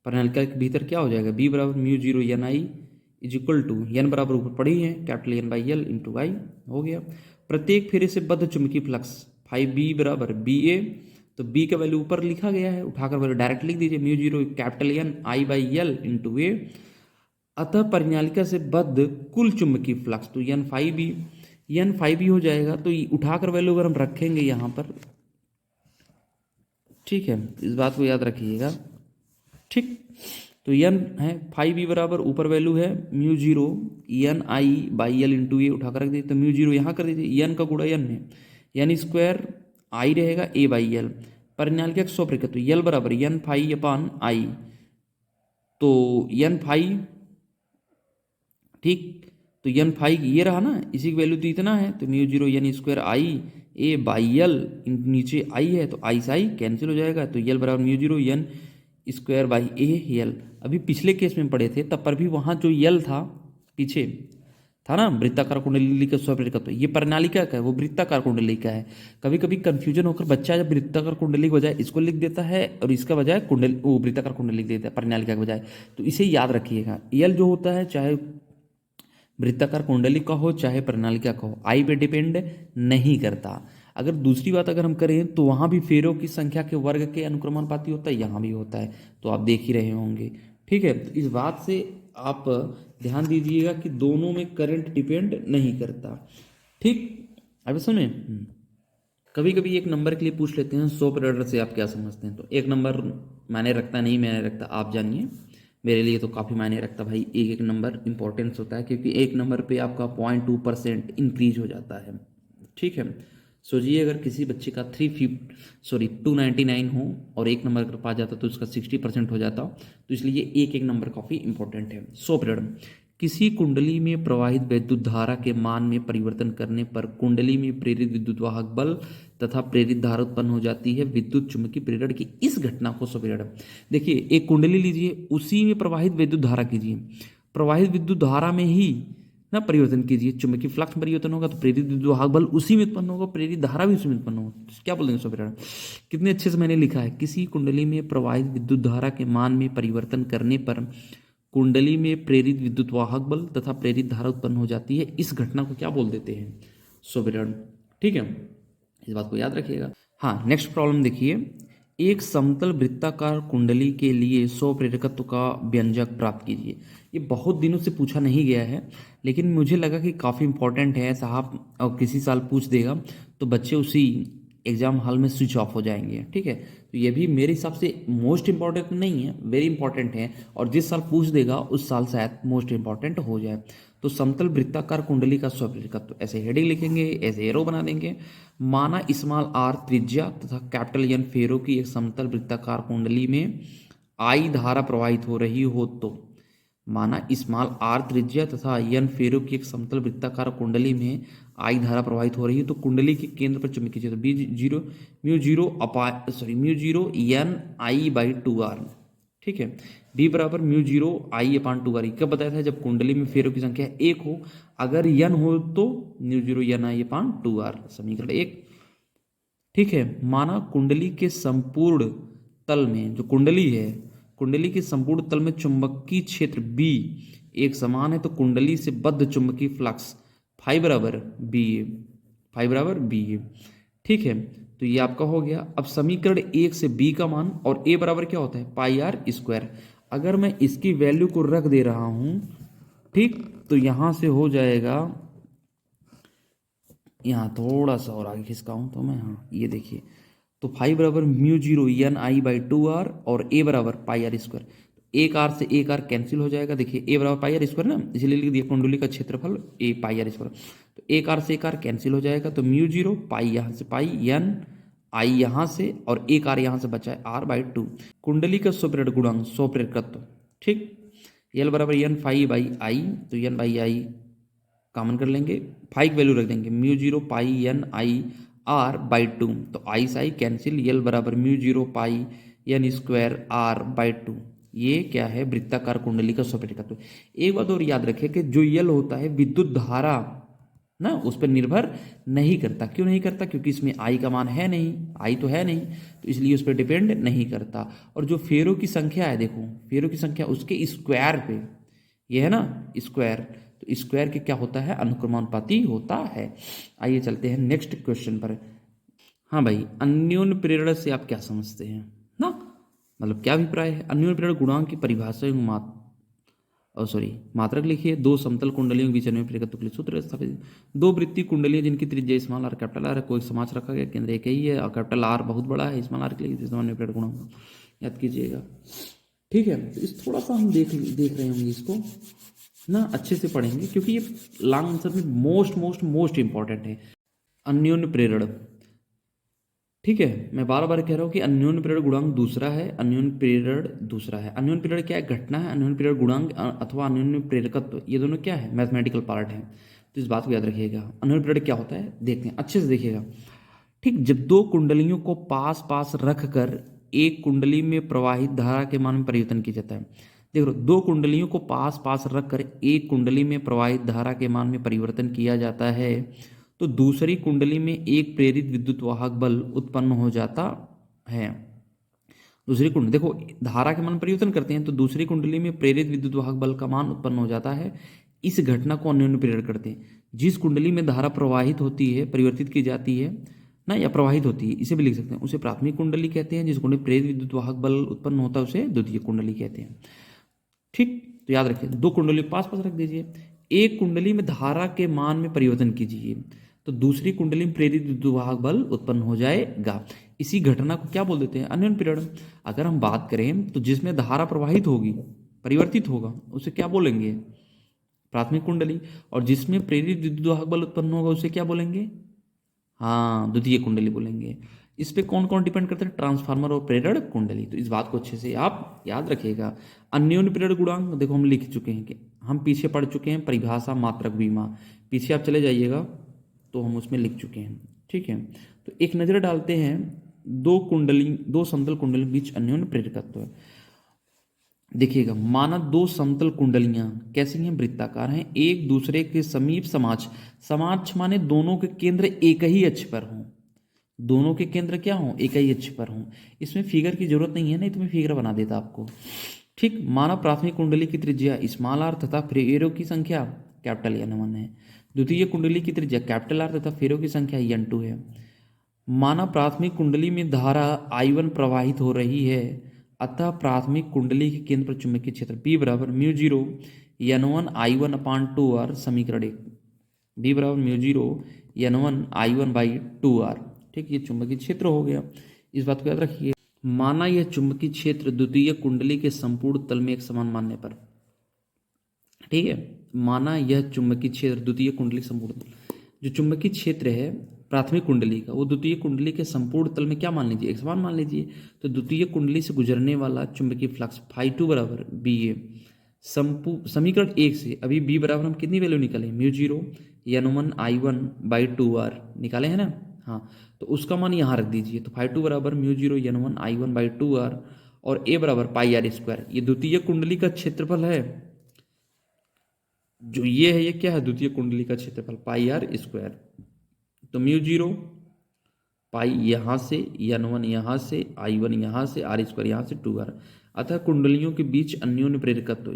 प्रणालिका के भीतर क्या हो जाएगा? बी बराबर mu zero N I is equal to, N बराबर ऊपर पड़ी है capital N by L into I, हो गया। प्रत्येक फेरे से बद्ध चुंबकीय फ्लक्स फाइव बी बराबर बी ए, तो बी का वैल्यू ऊपर लिखा गया है, उठाकर वैल्यू डायरेक्ट लिख दीजिए, mu zero capital N I by L into A. अतः प्रणालिका से बद्ध कुल चुंबकीय फ्लक्स, तो एन फाइव बी हो जाएगा, तो उठाकर वैल्यू अगर हम रखेंगे यहाँ पर, ठीक है, इस बात को याद रखिएगा। ठीक, तो एन है फाइव बी बराबर ऊपर वैल्यू है mu zero N I by L into A, उठाकर रख दीजिए, तो म्यू जीरो यहाँ कर दीजिए, एन का गुणा एन में, एन स्क्वायर आई रहेगा ए बाई एल। प्रणालिका का सौ प्रेरकत्व, तो एल बराबर एन फाइव अपान आई, तो एन फाइव, ठीक, तो एन फाइव ये रहा ना, इसी की वैल्यू तो इतना है, तो mu zero N square I A by L, नीचे आई है तो आई से आई कैंसिल हो जाएगा, तो एल बराबर mu zero N square by A L. अभी पिछले केस में पढ़े थे तब पर भी वहाँ जो एल था पीछे था ना, वृत्ताकार कुंडली का स्वप्रेरकत्व, ये प्रणालिका का है, वो वृत्ताकार कुंडली का है। कभी कभी कंफ्यूजन होकर बच्चा जब वृत्ताकार कुंडली के बजाय इसको लिख देता है और इसका बजाय कुंडली, वो वृत्ताकार कुंडली लिख देता है प्रणालिका के बजाय, तो इसे याद रखिएगा। एल जो होता है चाहे वृत्ताकार कुंडली का हो चाहे प्रणालिका का हो, आई पे डिपेंड नहीं करता। अगर दूसरी बात अगर हम करें तो वहाँ भी फेरों की संख्या के वर्ग के अनुक्रमानुपाती होता है, यहाँ भी होता है, तो आप देख ही रहे होंगे। ठीक है, तो इस बात से आप ध्यान दीजिएगा कि दोनों में करंट डिपेंड नहीं करता। ठीक, अब सुने, कभी कभी एक नंबर के लिए पूछ लेते हैं 100 पर से आप क्या समझते हैं, तो एक नंबर मायने रखता नहीं मायने रखता आप जानिए, मेरे लिए तो काफ़ी मायने रखता भाई, एक एक नंबर इंपॉर्टेंस होता है, क्योंकि एक नंबर पे आपका 0.2% इंक्रीज हो जाता है। ठीक है, सोचिए अगर किसी बच्चे का 299 हो और एक नंबर अगर पा जाता तो उसका 60% हो जाता, तो इसलिए एक एक नंबर काफ़ी इंपॉर्टेंट है। 100 किसी कुंडली में प्रवाहित विद्युत धारा के मान में परिवर्तन करने पर कुंडली में प्रेरित विद्युत वाहक बल तथा प्रेरित धारा उत्पन्न हो जाती है। विद्युत चुम्बकीय प्रेरण की इस घटना को 100। देखिए एक कुंडली लीजिए, उसी में प्रवाहित विद्युत धारा कीजिए, प्रवाहित विद्युत धारा में ही ना परिवर्तन कीजिए, चुंबकीय फ्लक्स परिवर्तन होगा तो प्रेरित विद्युत वाहक बल उसी में उत्पन्न होगा, प्रेरित धारा भी उसी में उत्पन्न होगा। तो क्या बोल देंगे 100। कितने अच्छे से मैंने लिखा है, किसी कुंडली में प्रवाहित विद्युत धारा के मान में परिवर्तन करने पर कुंडली में प्रेरित विद्युत वाहक बल तथा प्रेरित धारा उत्पन्न हो जाती है। इस घटना को क्या बोल देते हैं 100। ठीक है, इस बात को याद रखिएगा। हाँ, नेक्स्ट प्रॉब्लम देखिए, एक समतल वृत्ताकार कुंडली के लिए 100 प्रेरकत्व का व्यंजक प्राप्त कीजिए। ये बहुत दिनों से पूछा नहीं गया है, लेकिन मुझे लगा कि काफ़ी इंपॉर्टेंट है साहब, और किसी साल पूछ देगा तो बच्चे उसी एग्जाम हॉल में स्विच ऑफ हो जाएंगे। ठीक है, तो ये भी मेरे हिसाब से मोस्ट इंपॉर्टेंट नहीं है, वेरी इंपॉर्टेंट है, और जिस साल पूछ देगा उस साल शायद मोस्ट इंपॉर्टेंट हो जाए। तो समतल वृत्ताकार कुंडली का 100 प्रेरकत्व, ऐसे हेडिंग लिखेंगे, ऐसे एरो बना देंगे। माना स्मॉल आर त्रिज्या तथा कैपिटल एन फेरो की एक समतल वृत्ताकार कुंडली में आई धारा प्रवाहित हो रही हो तो, माना स्मॉल आर त्रिज्या तथा एन फेरो की एक समतल वृत्ताकार कुंडली में आई धारा प्रवाहित हो रही है तो कुंडली के केंद्र पर चुंबकीय क्षेत्र B zero mu zero N I by 2r। ठीक है, बी बराबर म्यू जीरो आई अपान 2r। कब बताया था, जब कुंडली में फेरों की संख्या 1 हो, अगर एन हो तो म्यू जीरो एन आई अपान 2r, समीकरण 1। ठीक है, माना कुंडली के संपूर्ण तल में, जो कुंडली है, कुंडली के संपूर्ण तल में चुंबकीय क्षेत्र B एक समान है तो कुंडली से बद्ध चुंबकीय फ्लक्स फाई बराबर बी ए। ठीक है, तो ये आपका हो गया। अब समीकरण 1 से B का मान और A बराबर क्या होता है पाई आर स्क्वायर। अगर मैं इसकी वैल्यू को रख दे रहा हूं, ठीक, तो यहां से हो जाएगा, यहाँ थोड़ा सा और आगे खिसकाऊं तो मैं, हाँ ये देखिए, तो फाइव बराबर mu zero N I by 2r और ए बराबर पाई आर स्क्वायर। एक आर से एक आर कैंसिल हो जाएगा, देखिए ए बराबर पाई आर स्क्वायर ना, इसलिए लिख दिया कुंडली का क्षेत्रफल ए पाई आर स्क्वायर। तो एक आर से एक आर कैंसिल हो जाएगा, तो म्यू जीरो पाई यहाँ से पाई एन आई यहाँ से और एक आर यहाँ से बचा है आर बाई 2। कुंडली का 100 प्रेरक गुणांक 100 प्रेरकत्व। ठीक, एल बराबर एन फाई बाई आई, तो एन बाई आई कॉमन कर लेंगे, फाई की वैल्यू रख देंगे mu zero pi N I R by 2, तो आई से आई कैंसिल, एल बराबर mu zero pi N square R by 2। ये क्या है, वृत्ताकार कुंडली का 100 प्रेरकत्व। एक बात और याद रखें कि जो यल होता है विद्युत धारा ना, उस पर निर्भर नहीं करता। क्यों नहीं करता, क्योंकि इसमें आई का मान है नहीं, आई तो है नहीं, तो इसलिए उस पर डिपेंड नहीं करता। और जो फेरों की संख्या है, देखो फेरों की संख्या उसके स्क्वायर पे, ये है ना स्क्वायर, तो स्क्वायर के क्या होता है, अनुक्रमानुपाती होता है। आइए चलते हैं नेक्स्ट क्वेश्चन पर। हाँ भाई, अन्योन्य प्रेरण से आप क्या समझते हैं ना, मतलब क्या अभिप्राय है। अन्योन्य प्रेरण गुणांक की परिभाषा एवं मात्रक लिखिए। दो समतल कुंडलियों के बीच अन्योन्य प्रेरकत्व के लिए सूत्र स्थापित। दो वृत्तीय कुंडलियां जिनकी त्रिज्या स्मॉल आर कैपिटल आर है, कोई समाज रखा गया, केंद्र एक ही है और कैपिटल आर बहुत बड़ा है स्मॉल आर के लिए, अन्योन्य प्रेरण गुणांक याद कीजिएगा। ठीक है, तो इस थोड़ा सा हम देख रहे होंगे इसको ना, अच्छे से पढ़ेंगे क्योंकि ये लॉन्ग आंसर में मोस्ट इंपॉर्टेंट है। अन्योन्य प्रेरण, ठीक है, मैं बार बार कह रहा हूँ कि अन्योन्य प्रेरण गुणांक दूसरा है, अन्योन्य प्रेरण दूसरा है। अन्योन्य प्रेरण क्या है, घटना है, अन्योन्य प्रेरण गुणांक अथवा अन्योन्य प्रेरकत्व, ये दोनों क्या है, मैथमेटिकल पार्ट है। तो इस बात को याद रखिएगा। अन्योन्य प्रेरण क्या होता है देखते हैं, अच्छे से देखिएगा। ठीक, जब दो कुंडलियों को पास पास रख कर एक कुंडली में प्रवाहित धारा के मान में परिवर्तन किया जाता है। देखो, दो कुंडलियों को पास पास रख कर एक कुंडली में प्रवाहित धारा के मान में परिवर्तन किया जाता है तो दूसरी कुंडली में एक प्रेरित विद्युत वाहक बल उत्पन्न हो जाता है। दूसरी कुंडली, देखो धारा के मान परिवर्तन करते हैं तो दूसरी कुंडली में प्रेरित विद्युत वाहक बल का मान उत्पन्न हो जाता है। इस घटना को अन्योन्य प्रेरण करते हैं। जिस कुंडली में धारा प्रवाहित होती है, परिवर्तित की जाती है ना, या प्रवाहित होती है, इसे भी लिख सकते हैं, उसे प्राथमिक कुंडली कहते हैं। जिस कुंडली प्रेरित विद्युत वाहक बल उत्पन्न होता है उसे द्वितीय कुंडली कहते हैं। ठीक, तो याद रखिए, दो कुंडली पास पास रख दीजिए, एक कुंडली में धारा के मान में परिवर्तन कीजिए तो दूसरी कुंडली में प्रेरित विद्युत वाहक बल उत्पन्न हो जाएगा। इसी घटना को क्या बोल देते हैं, अन्योन्य प्रेरण। अगर हम बात करें तो जिसमें धारा प्रवाहित होगी, परिवर्तित होगा, उसे क्या बोलेंगे, प्राथमिक कुंडली। और जिसमें प्रेरित विद्युत वाहक बल उत्पन्न होगा उसे क्या बोलेंगे, हाँ, द्वितीय कुंडली बोलेंगे। इस पे कौन कौन डिपेंड करते हैं? ट्रांसफार्मर और प्रेरण कुंडली। तो इस बात को अच्छे से आप याद रखिएगा। अन्योन्य प्रेरण गुणांक देखो हम लिख चुके हैं कि हम पीछे पढ़ चुके हैं, परिभाषा मात्रक बीमा, पीछे आप चले जाइएगा तो हम उसमें लिख चुके हैं। ठीक है, तो एक नज़र डालते हैं। दो समतल कुंडली के बीच अन्योन्य प्रेरकत्व है। देखिएगा, माना दो समतल कुंडलियां कैसी हैं? वृत्ताकार हैं, एक दूसरे के समीप समाज। समाज माने दोनों के केंद्र एक ही अक्ष पर हों। दोनों के केंद्र क्या हों? एक ही अक्ष पर हों। इसमें फिगर की जरूरत नहीं है, नहीं तो मैं फिगर बना देता आपको। ठीक, माना प्राथमिक कुंडली की त्रिज्या स्मॉल आर तथा फेरों की संख्या कैपिटल N1 है। द्वितीय कुंडली की त्रिज्या कैपिटल आर तथा फेरों की संख्या N2 है। माना प्राथमिक कुंडली में धारा I1 प्रवाहित हो रही है, अतः प्राथमिक कुंडली के केंद्र पर चुंबकीय क्षेत्र B बराबर म्यू जीरो N1 I1 अपान 2R। समीकरण 1, B बराबर mu zero N1 I1 by 2R। ठीक, ये चुंबकीय क्षेत्र हो गया, इस बात को याद रखिए। माना यह चुंबकीय क्षेत्र द्वितीय कुंडली के संपूर्ण तल में एक समान मानने पर, ठीक है, माना यह चुंबकीय क्षेत्र द्वितीय कुंडली संपूर्ण, जो चुंबकीय क्षेत्र है प्राथमिक कुंडली का, वो द्वितीय कुंडली के संपूर्ण तल में क्या मान लीजिए? एक समान मान लीजिए। तो द्वितीय कुंडली से गुजरने वाला चुंबकीय फ्लक्स φ2 बराबर बी ए। समीकरण 1 से अभी बी बराबर हम कितनी वैल्यू निकाले? Mu zero N1 I1 by 2R निकाले हैं ना। हाँ, तो उसका मान यहाँ रख दीजिए। तो φ2 बराबर mu zero N1 I1 by 2R और ए बराबर पाई आर स्क्वायर। ये द्वितीय कुंडली का क्षेत्रफल है, जो ये है, ये क्या है? द्वितीय कुंडली का क्षेत्रफल पाई आर स्क्वायर। तो म्यू जीरो पाई यहाँ से N1 यहाँ से I1 यहाँ से आर स्क्वायर यहाँ से 2R। अतः कुंडलियों के बीच अन्योन्य प्रेरकत्व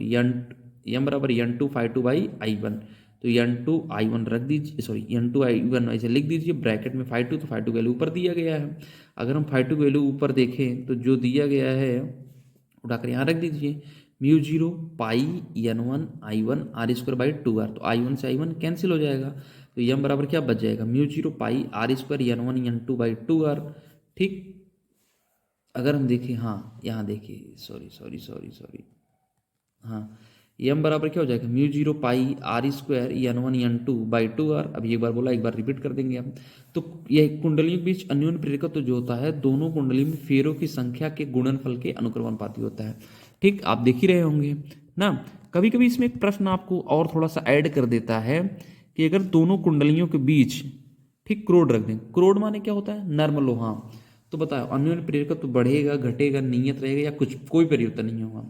एम बराबर N2 φ2 बाई I1। तो N2 I1 रख दीजिए, सॉरी N2 I1 ऐसे लिख दीजिए ब्रैकेट में φ2, तो φ2 वैल्यू ऊपर दिया गया है। अगर हम φ2 वैल्यू ऊपर देखें तो जो दिया गया है उठाकर यहाँ रख दीजिए। Mu zero pi N1 I1 R square by 2R। तो I1 से I1 कैंसिल हो जाएगा, तो यम बराबर क्या बच जाएगा? Mu zero pi R square N1 N2 by 2R। ठीक, अगर हम देखें, हाँ यहाँ देखिए, सॉरी सॉरी सॉरी सॉरी, हाँ, यम बराबर क्या हो जाएगा? Mu zero pi R square N1 N2 by 2R। अभी एक बार बोला, एक बार रिपीट कर देंगे हम। तो यह कुंडलियों के बीच अन्योन्य प्रेरकत्व जो होता है, दोनों कुंडली में फेरों की संख्या के गुणनफल के अनुक्रमानुपाती होता है। ठीक, आप देख ही रहे होंगे ना। कभी कभी इसमें एक प्रश्न आपको और थोड़ा सा ऐड कर देता है कि अगर दोनों कुंडलियों के बीच, ठीक, क्रोड रख दें। क्रोड माने क्या होता है? नर्म लोहा। तो बताओ अन्योन्य प्रेरकत्व तो बढ़ेगा, घटेगा, नियत रहेगा या कुछ कोई परिवर्तन नहीं होगा?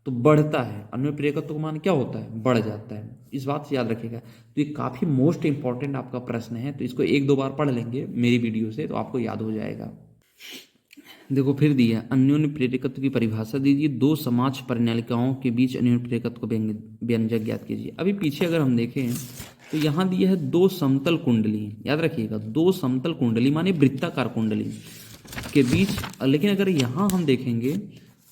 तो बढ़ता है। अन्योन्य प्रेरकत्व का मान क्या होता है? बढ़ जाता है। इस बात से याद रखिएगा। तो ये काफी मोस्ट इंपॉर्टेंट आपका प्रश्न है, तो इसको एक दो बार पढ़ लेंगे मेरी वीडियो से तो आपको याद हो जाएगा। देखो फिर दिया, अन्योन्य प्रेरकत्व की परिभाषा दीजिए। दो समाज परिनालिकाओं के बीच अन्योन्य प्रेरकत्व को व्यंजक ज्ञात कीजिए। अभी पीछे अगर हम देखें तो यहाँ दिया है दो समतल कुंडली, याद रखिएगा, दो समतल कुंडली माने वृत्ताकार कुंडली के बीच। लेकिन अगर यहाँ हम देखेंगे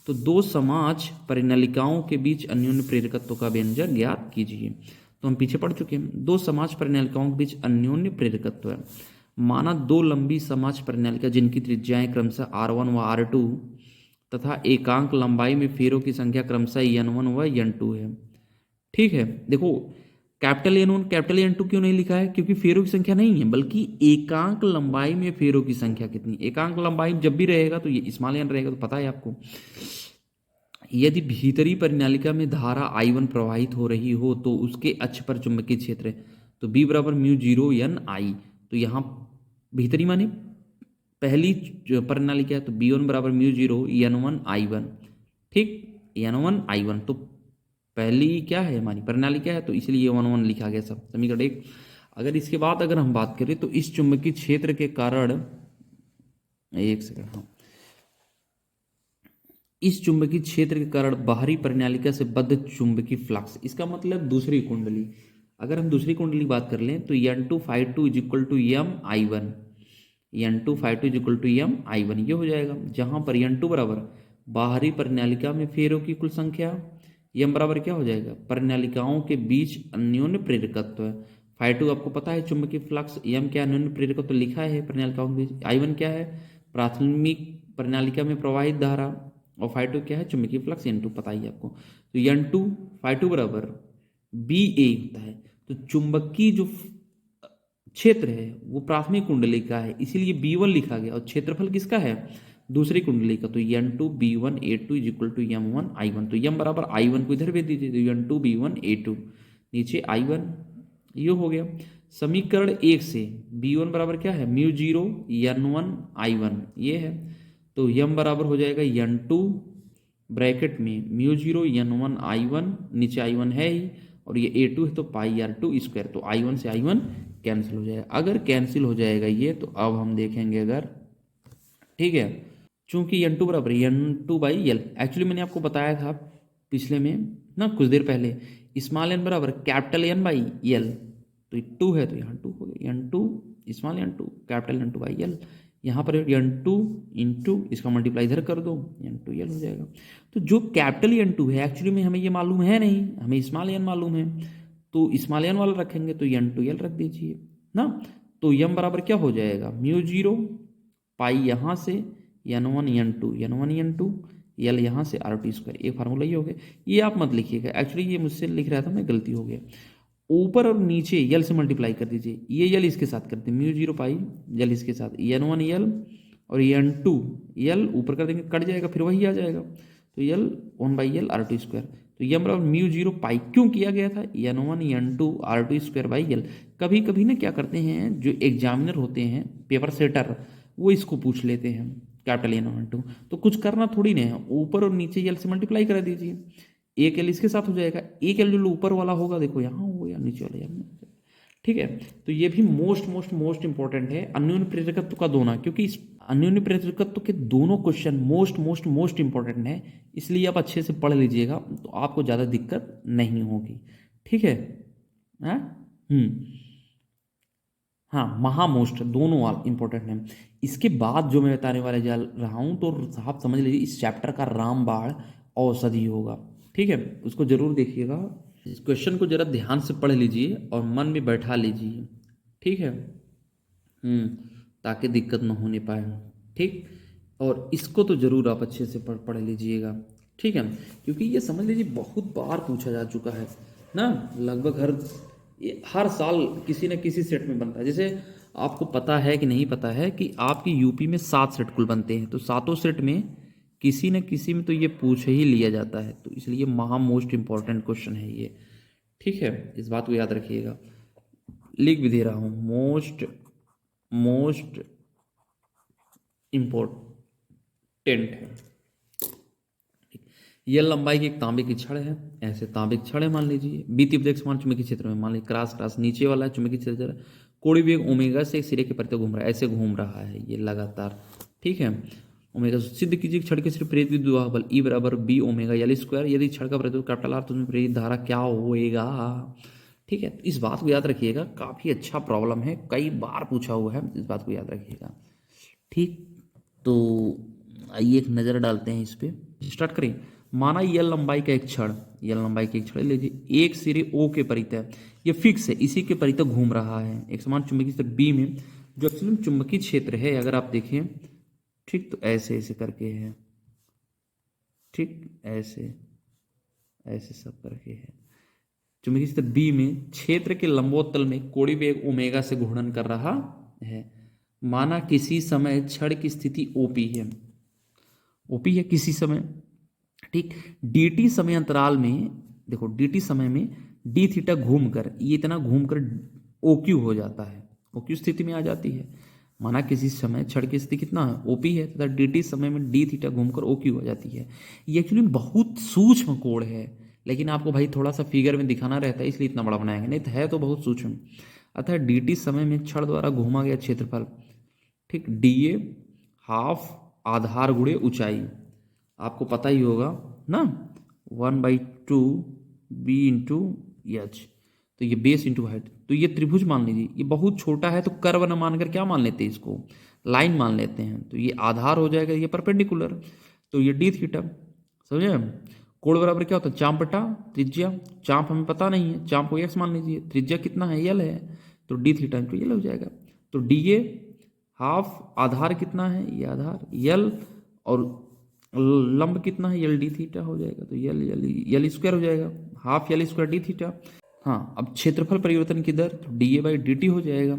तो दो समाज परिनालिकाओं के बीच अन्योन्य प्रेरकत्व का व्यंजक ज्ञात कीजिए। तो हम पीछे पढ़ चुके हैं, दो समाज परिनालिकाओं के बीच अन्योन्य प्रेरकत्व है। माना दो लंबी समाज परिनालिका जिनकी त्रिज्याएं क्रमशः R1 व R2 तथा एकांक लंबाई में फेरों की संख्या क्रमशः N1 व N2 है। ठीक है, देखो कैपिटल N1 कैपिटल N2 क्यों नहीं लिखा है? क्योंकि फेरों की संख्या नहीं है, बल्कि एकांक लंबाई में फेरों की संख्या कितनी। एकांक लंबाई जब भी रहेगा तो ये स्मॉल n रहेगा, तो पता है आपको। यदि भीतरी परिनालिका में धारा I1 प्रवाहित हो रही हो तो उसके अक्ष पर चुंबकीय क्षेत्र है। तो B बराबर म्यू जीरो N I। तो यहाँ भीतरी माने पहली परिनालिका है, तो B1 बराबर म्यू जीरो N1 I1। ठीक, N1 I1 तो पहली क्या है हमारी परिनालिका है, तो इसलिए 1 1 लिखा गया सब, समीकरण 1। अगर इसके बाद अगर हम बात करें तो इस चुंबकीय क्षेत्र के कारण, एक सेकंड, हाँ, इस चुंबकीय क्षेत्र के कारण बाहरी परिनालिका से बद्ध चुंबकीय फ्लक्स, इसका मतलब दूसरी कुंडली। अगर हम दूसरी कुंडली की बात कर लें तो N2 φ2 is equal to M I1, N2 φ2 is equal to M I1 ये हो जाएगा। जहां पर N2 बराबर बाहरी परिनालिका में फेरों की कुल संख्या, M बराबर क्या हो जाएगा? परिनालिकाओं के बीच अन्योन्य प्रेरकत्व है। φ2 आपको पता है चुंबकीय फ्लक्स, M क्या अन्योन्य प्रेरकत्व लिखा है परिनालिकाओं के बीच, I1 क्या है? प्राथमिक परिनालिका में प्रवाहित धारा, और φ2 क्या है? चुंबकीय फ्लक्स N2 पता ही आपको। तो N2 φ2 बराबर BA होता है। तो चुंबकीय जो क्षेत्र है वो प्राथमिक कुंडली का है, इसीलिए B1 लिखा गया, और क्षेत्रफल किसका है, दूसरी कुंडली का। तो N2 B1 A2 is equal to M1 I1। तो M बराबर I1 को इधर भेज दीजिए, तो N2 B1 A2 नीचे I1, ये हो गया। समीकरण 1 से B1 बराबर क्या है, म्यू जीरो N1 I1 ये है। तो M बराबर हो जाएगा N2 ब्रैकेट में म्यू जीरो N1 I1, नीचे I1 है ही, और ये A2 है तो पाई R2 स्क्वायर। तो I1 से I1 कैंसिल हो जाएगा। अगर कैंसिल हो जाएगा ये, तो अब हम देखेंगे अगर, ठीक है, चूंकि N2 बराबर N2 बाई L, एक्चुअली मैंने आपको बताया था पिछले में ना, कुछ देर पहले, स्मॉल एन बराबर कैपिटल एन बाई एल। तो 2 है तो यहाँ 2 हो गया, N2 small N2 capital N2 by L. यहाँ पर N2 इंटू इसका मल्टीप्लाई इधर कर दो, N2L हो जाएगा। तो जो कैपिटल N2 है एक्चुअली में हमें ये मालूम है नहीं, हमें स्मॉल एन मालूम है, तो स्मॉल एन वाला रखेंगे, तो N2L रख दीजिए ना। तो M बराबर क्या हो जाएगा, म्यू जीरो पाई यहाँ से N1 N2 L यहाँ से R2 स्क्वायर, एक फार्मूला ये हो गया। ये आप मत लिखिएगा, एक्चुअली ये मुझसे लिख रहा था मैं, गलती हो गया। ऊपर और नीचे L से मल्टीप्लाई कर दीजिए, ये L इसके साथ करते हैं, म्यू जीरो पाई L इसके साथ N1 L और N2 L ऊपर कर देंगे, कट जाएगा, फिर वही आ जाएगा। तो L 1/L R2 स्क्वायर। तो M बराबर म्यू जीरो पाई क्यों किया गया था, N1 N2 R2 square by L। कभी कभी ना क्या करते हैं जो एग्जामिनर होते हैं, पेपर सेटर, वो इसको पूछ लेते हैं कैपिटल N1 N2, तो कुछ करना थोड़ी नहीं है, ऊपर और नीचे L से मल्टीप्लाई करा दीजिए, एक L इसके साथ हो जाएगा, एक L जो ऊपर वाला होगा देखो यहाँ हो या नीचे वाला यहाँ, ठीक है। तो ये भी मोस्ट इंपॉर्टेंट है अन्योन्य प्रेरकत्व का दोनों, क्योंकि इस अन्योन्य प्रेरकत्व के दोनों क्वेश्चन मोस्ट इंपॉर्टेंट है, इसलिए आप अच्छे से पढ़ लीजिएगा तो आपको ज़्यादा दिक्कत नहीं होगी, ठीक है। हाँ हाँ, महामोस्ट दोनों वाल इंपॉर्टेंट है। इसके बाद जो मैं बताने वाले जा रहा हूँ, तो आप समझ लीजिए इस चैप्टर का रामबाण औषधि होगा, ठीक है, उसको जरूर देखिएगा। इस क्वेश्चन को जरा ध्यान से पढ़ लीजिए और मन में बैठा लीजिए, ठीक है, ताकि दिक्कत न होने पाए, ठीक। और इसको तो जरूर आप अच्छे से पढ़ लीजिएगा, ठीक है, क्योंकि ये समझ लीजिए बहुत बार पूछा जा चुका है ना, लगभग हर साल किसी न किसी सेट में बनता है। जैसे आपको पता है कि नहीं पता है कि आपकी यूपी में 7 सेट कुल बनते हैं, तो सातों सेट में किसी न किसी में तो ये पूछ ही लिया जाता है, तो इसलिए मोस्ट इंपॉर्टेंट क्वेश्चन है ये, ठीक है, इस बात को याद रखिएगा। लिख भी दे रहा हूँ, मोस्ट इंपॉर्टेंट है। यह लंबाई की एक तांबे की छड़ है, ऐसे तांबे की छड़ है मान लीजिए, बीतीव्रक समान चुंबकीय क्षेत्र में, मान लीजिए क्रॉस नीचे वाला है चुंबकीय क्षेत्र, कोणीय वेग ओमेगा से सिरे के परितः घूम रहा है, ऐसे घूम रहा है ये लगातार, ठीक है। ओमेगा सिद्ध कीजिए छड़ के सिर्फ प्रेरित विद्युत वाहक बल E बराबर B ओमेगा L स्क्वायर, यदि छड़ का प्रतिरोध कैपिटल R तो उसमें प्रेरित धारा क्या होएगा, ठीक है। तो इस बात को याद रखिएगा, काफी अच्छा प्रॉब्लम है, कई बार पूछा हुआ है, इस बात को याद रखिएगा, ठीक। तो आइए एक नज़र डालते हैं इस पर, स्टार्ट करें। माना L लंबाई का एक छड़, L लंबाई की एक छड़ लीजिए, एक सिरे O के परितः, ये फिक्स है, इसी के परितः घूम रहा है एक समान चुंबकीय क्षेत्र B में, जो एक्चुअली चुंबकीय क्षेत्र है अगर आप देखें, ठीक, तो ऐसे ऐसे करके है, ठीक, ऐसे ऐसे सब करके है, चुंबकीय क्षेत्र B में क्षेत्र के लंबोत्तल में कोणीय वेग ओमेगा से घूर्णन कर रहा है। माना किसी समय छड़ की स्थिति OP है, OP है किसी समय, ठीक, dt समय अंतराल में, देखो dt समय में d थीटा घूमकर, ये इतना घूमकर OQ हो जाता है, OQ स्थिति में आ जाती है। माना किसी समय छड़ की स्थिति कितना है, OP है, तथा dt समय में d थीटा घूमकर OQ हो जाती है। ये एक्चुअली बहुत सूक्ष्म कोण है, लेकिन आपको भाई थोड़ा सा फिगर में दिखाना रहता है, इसलिए इतना बड़ा बनाएंगे, नहीं तो है तो बहुत सूक्ष्म। अतः dt समय में छड़ द्वारा घूमा गया क्षेत्रफल, ठीक, dA हाफ आधार गुणे ऊंचाई, आपको पता ही होगा ना, 1/2 B इंटू H, तो ये बेस इंटू हाइट। तो ये त्रिभुज मान लीजिए, ये बहुत छोटा है तो कर्व न मानकर क्या मान लेते हैं, इसको लाइन मान लेते हैं, तो ये आधार हो जाएगा, ये परपेंडिकुलर, तो ये d थीटा, समझे। कोण बराबर क्या होता है, चाप बटा त्रिज्या, चाप हमें पता नहीं है, चाप को x मान लीजिए, त्रिज्या कितना है, L है, तो d थीटा इंटू L हो जाएगा। तो dA हाफ आधार कितना है, ये आधार L, और लंब कितना है, L d थीटा हो जाएगा, तो L स्क्वायर हो जाएगा, half L square d theta. हाँ, अब क्षेत्रफल परिवर्तन की दर तो D A by D T हो जाएगा।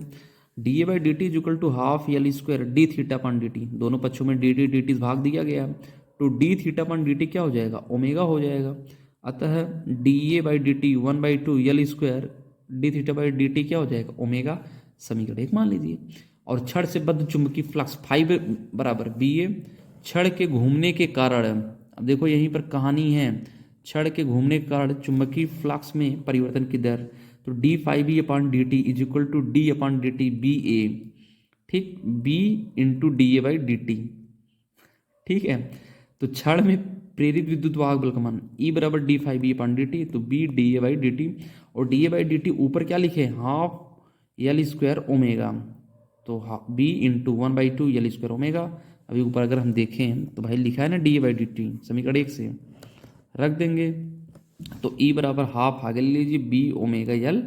D A by D T is equal to half L square D theta upon D T, दोनों पक्षों में डी टी डी टी भाग दिया गया, तो D theta upon D T क्या हो जाएगा, ओमेगा हो जाएगा। अतः D A by D T 1/2 L square D theta by D T क्या हो जाएगा, ओमेगा। समीकरण 1 मान लीजिए। और छड़ से बद्ध चुंबकीय फ्लक्स फाइव बराबर बी ए, छड़ के घूमने के कारण, अब देखो यहीं पर कहानी है, छड़ के घूमने के कारण चुंबकीय फ्लक्स में परिवर्तन की दर, तो D five B upon D T is equal to D upon D T B A, ठीक, B into D A by D T, ठीक है। तो छड़ में प्रेरित विद्युत वाहक बल का मान ई बराबर D five B upon D T, तो B D A by D T, और D A by D T ऊपर क्या लिखे, हाफ एल स्क्वायर ओमेगा, तो B into 1/2 L square omega. अभी ऊपर अगर हम देखें तो भाई लिखा है ना D A by D T, समीकरण 1 से रख देंगे, तो ई बराबर हाफ आगे ले लीजिए बी ओमेगा एल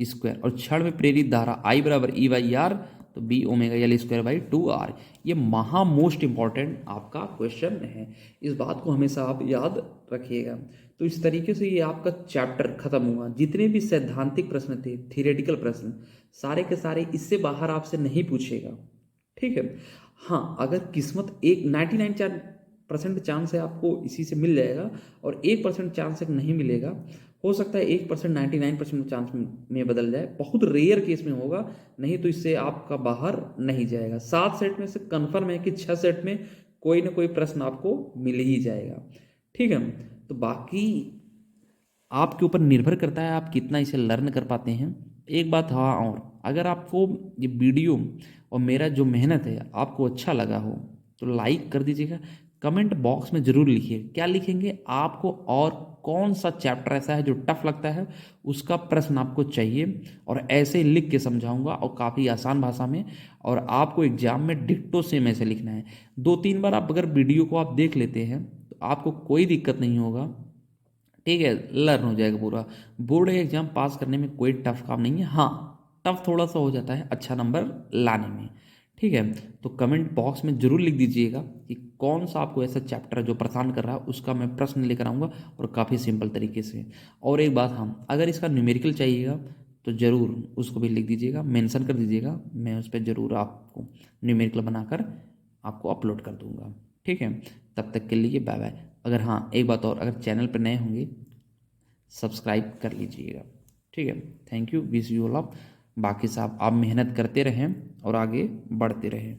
स्क्वायर, और छड़ में प्रेरित धारा आई बराबर ई बाई आर, तो B omega L square by 2r। ये महा मोस्ट इंपॉर्टेंट आपका क्वेश्चन है, इस बात को हमेशा आप याद रखिएगा। तो इस तरीके से ये आपका चैप्टर खत्म हुआ। जितने भी सैद्धांतिक प्रश्न थे, थियोरेटिकल प्रश्न, सारे के सारे इससे बाहर आपसे नहीं पूछेगा, ठीक है। हाँ, अगर किस्मत एक 99% चांस है आपको इसी से मिल जाएगा, और 1% चांस है नहीं मिलेगा, हो सकता है 1% 99% चांस में बदल जाए, बहुत रेयर केस में होगा, नहीं तो इससे आपका बाहर नहीं जाएगा। 7 सेट में से कन्फर्म है कि 6 सेट में कोई ना कोई प्रश्न आपको मिल ही जाएगा, ठीक है। तो बाकी आपके ऊपर निर्भर करता है आप कितना इसे लर्न कर पाते हैं। एक बात हाँ, और अगर आपको ये वीडियो और मेरा जो मेहनत है आपको अच्छा लगा हो तो लाइक कर दीजिएगा। कमेंट बॉक्स में ज़रूर लिखिए, क्या लिखेंगे आपको, और कौन सा चैप्टर ऐसा है जो टफ लगता है उसका प्रश्न आपको चाहिए, और ऐसे ही लिख के समझाऊंगा, और काफ़ी आसान भाषा में, और आपको एग्जाम में डिट्टो सेम ऐसे लिखना है। 2-3 बार आप अगर वीडियो को आप देख लेते हैं तो आपको कोई दिक्कत नहीं होगा, ठीक है, लर्न हो जाएगा पूरा। बोर्ड एग्जाम पास करने में कोई टफ काम नहीं है, हाँ टफ थोड़ा सा हो जाता है अच्छा नंबर लाने में, ठीक है। तो कमेंट बॉक्स में जरूर लिख दीजिएगा कि कौन सा आपको ऐसा चैप्टर जो परेशान कर रहा है उसका मैं प्रश्न लेकर आऊँगा, और काफ़ी सिंपल तरीके से। और एक बात, हाँ अगर इसका न्यूमेरिकल चाहिएगा तो ज़रूर उसको भी लिख दीजिएगा, मेंशन कर दीजिएगा, मैं उस पर ज़रूर आपको न्यूमेरिकल बनाकर आपको अपलोड कर दूँगा, ठीक है। तब तक के लिए बाय बाय। अगर हाँ एक बात और, अगर चैनल पर नए होंगे सब्सक्राइब कर लीजिएगा, ठीक है। Thank you, wish you all of. बाकी साहब आप मेहनत करते रहें और आगे बढ़ते रहें।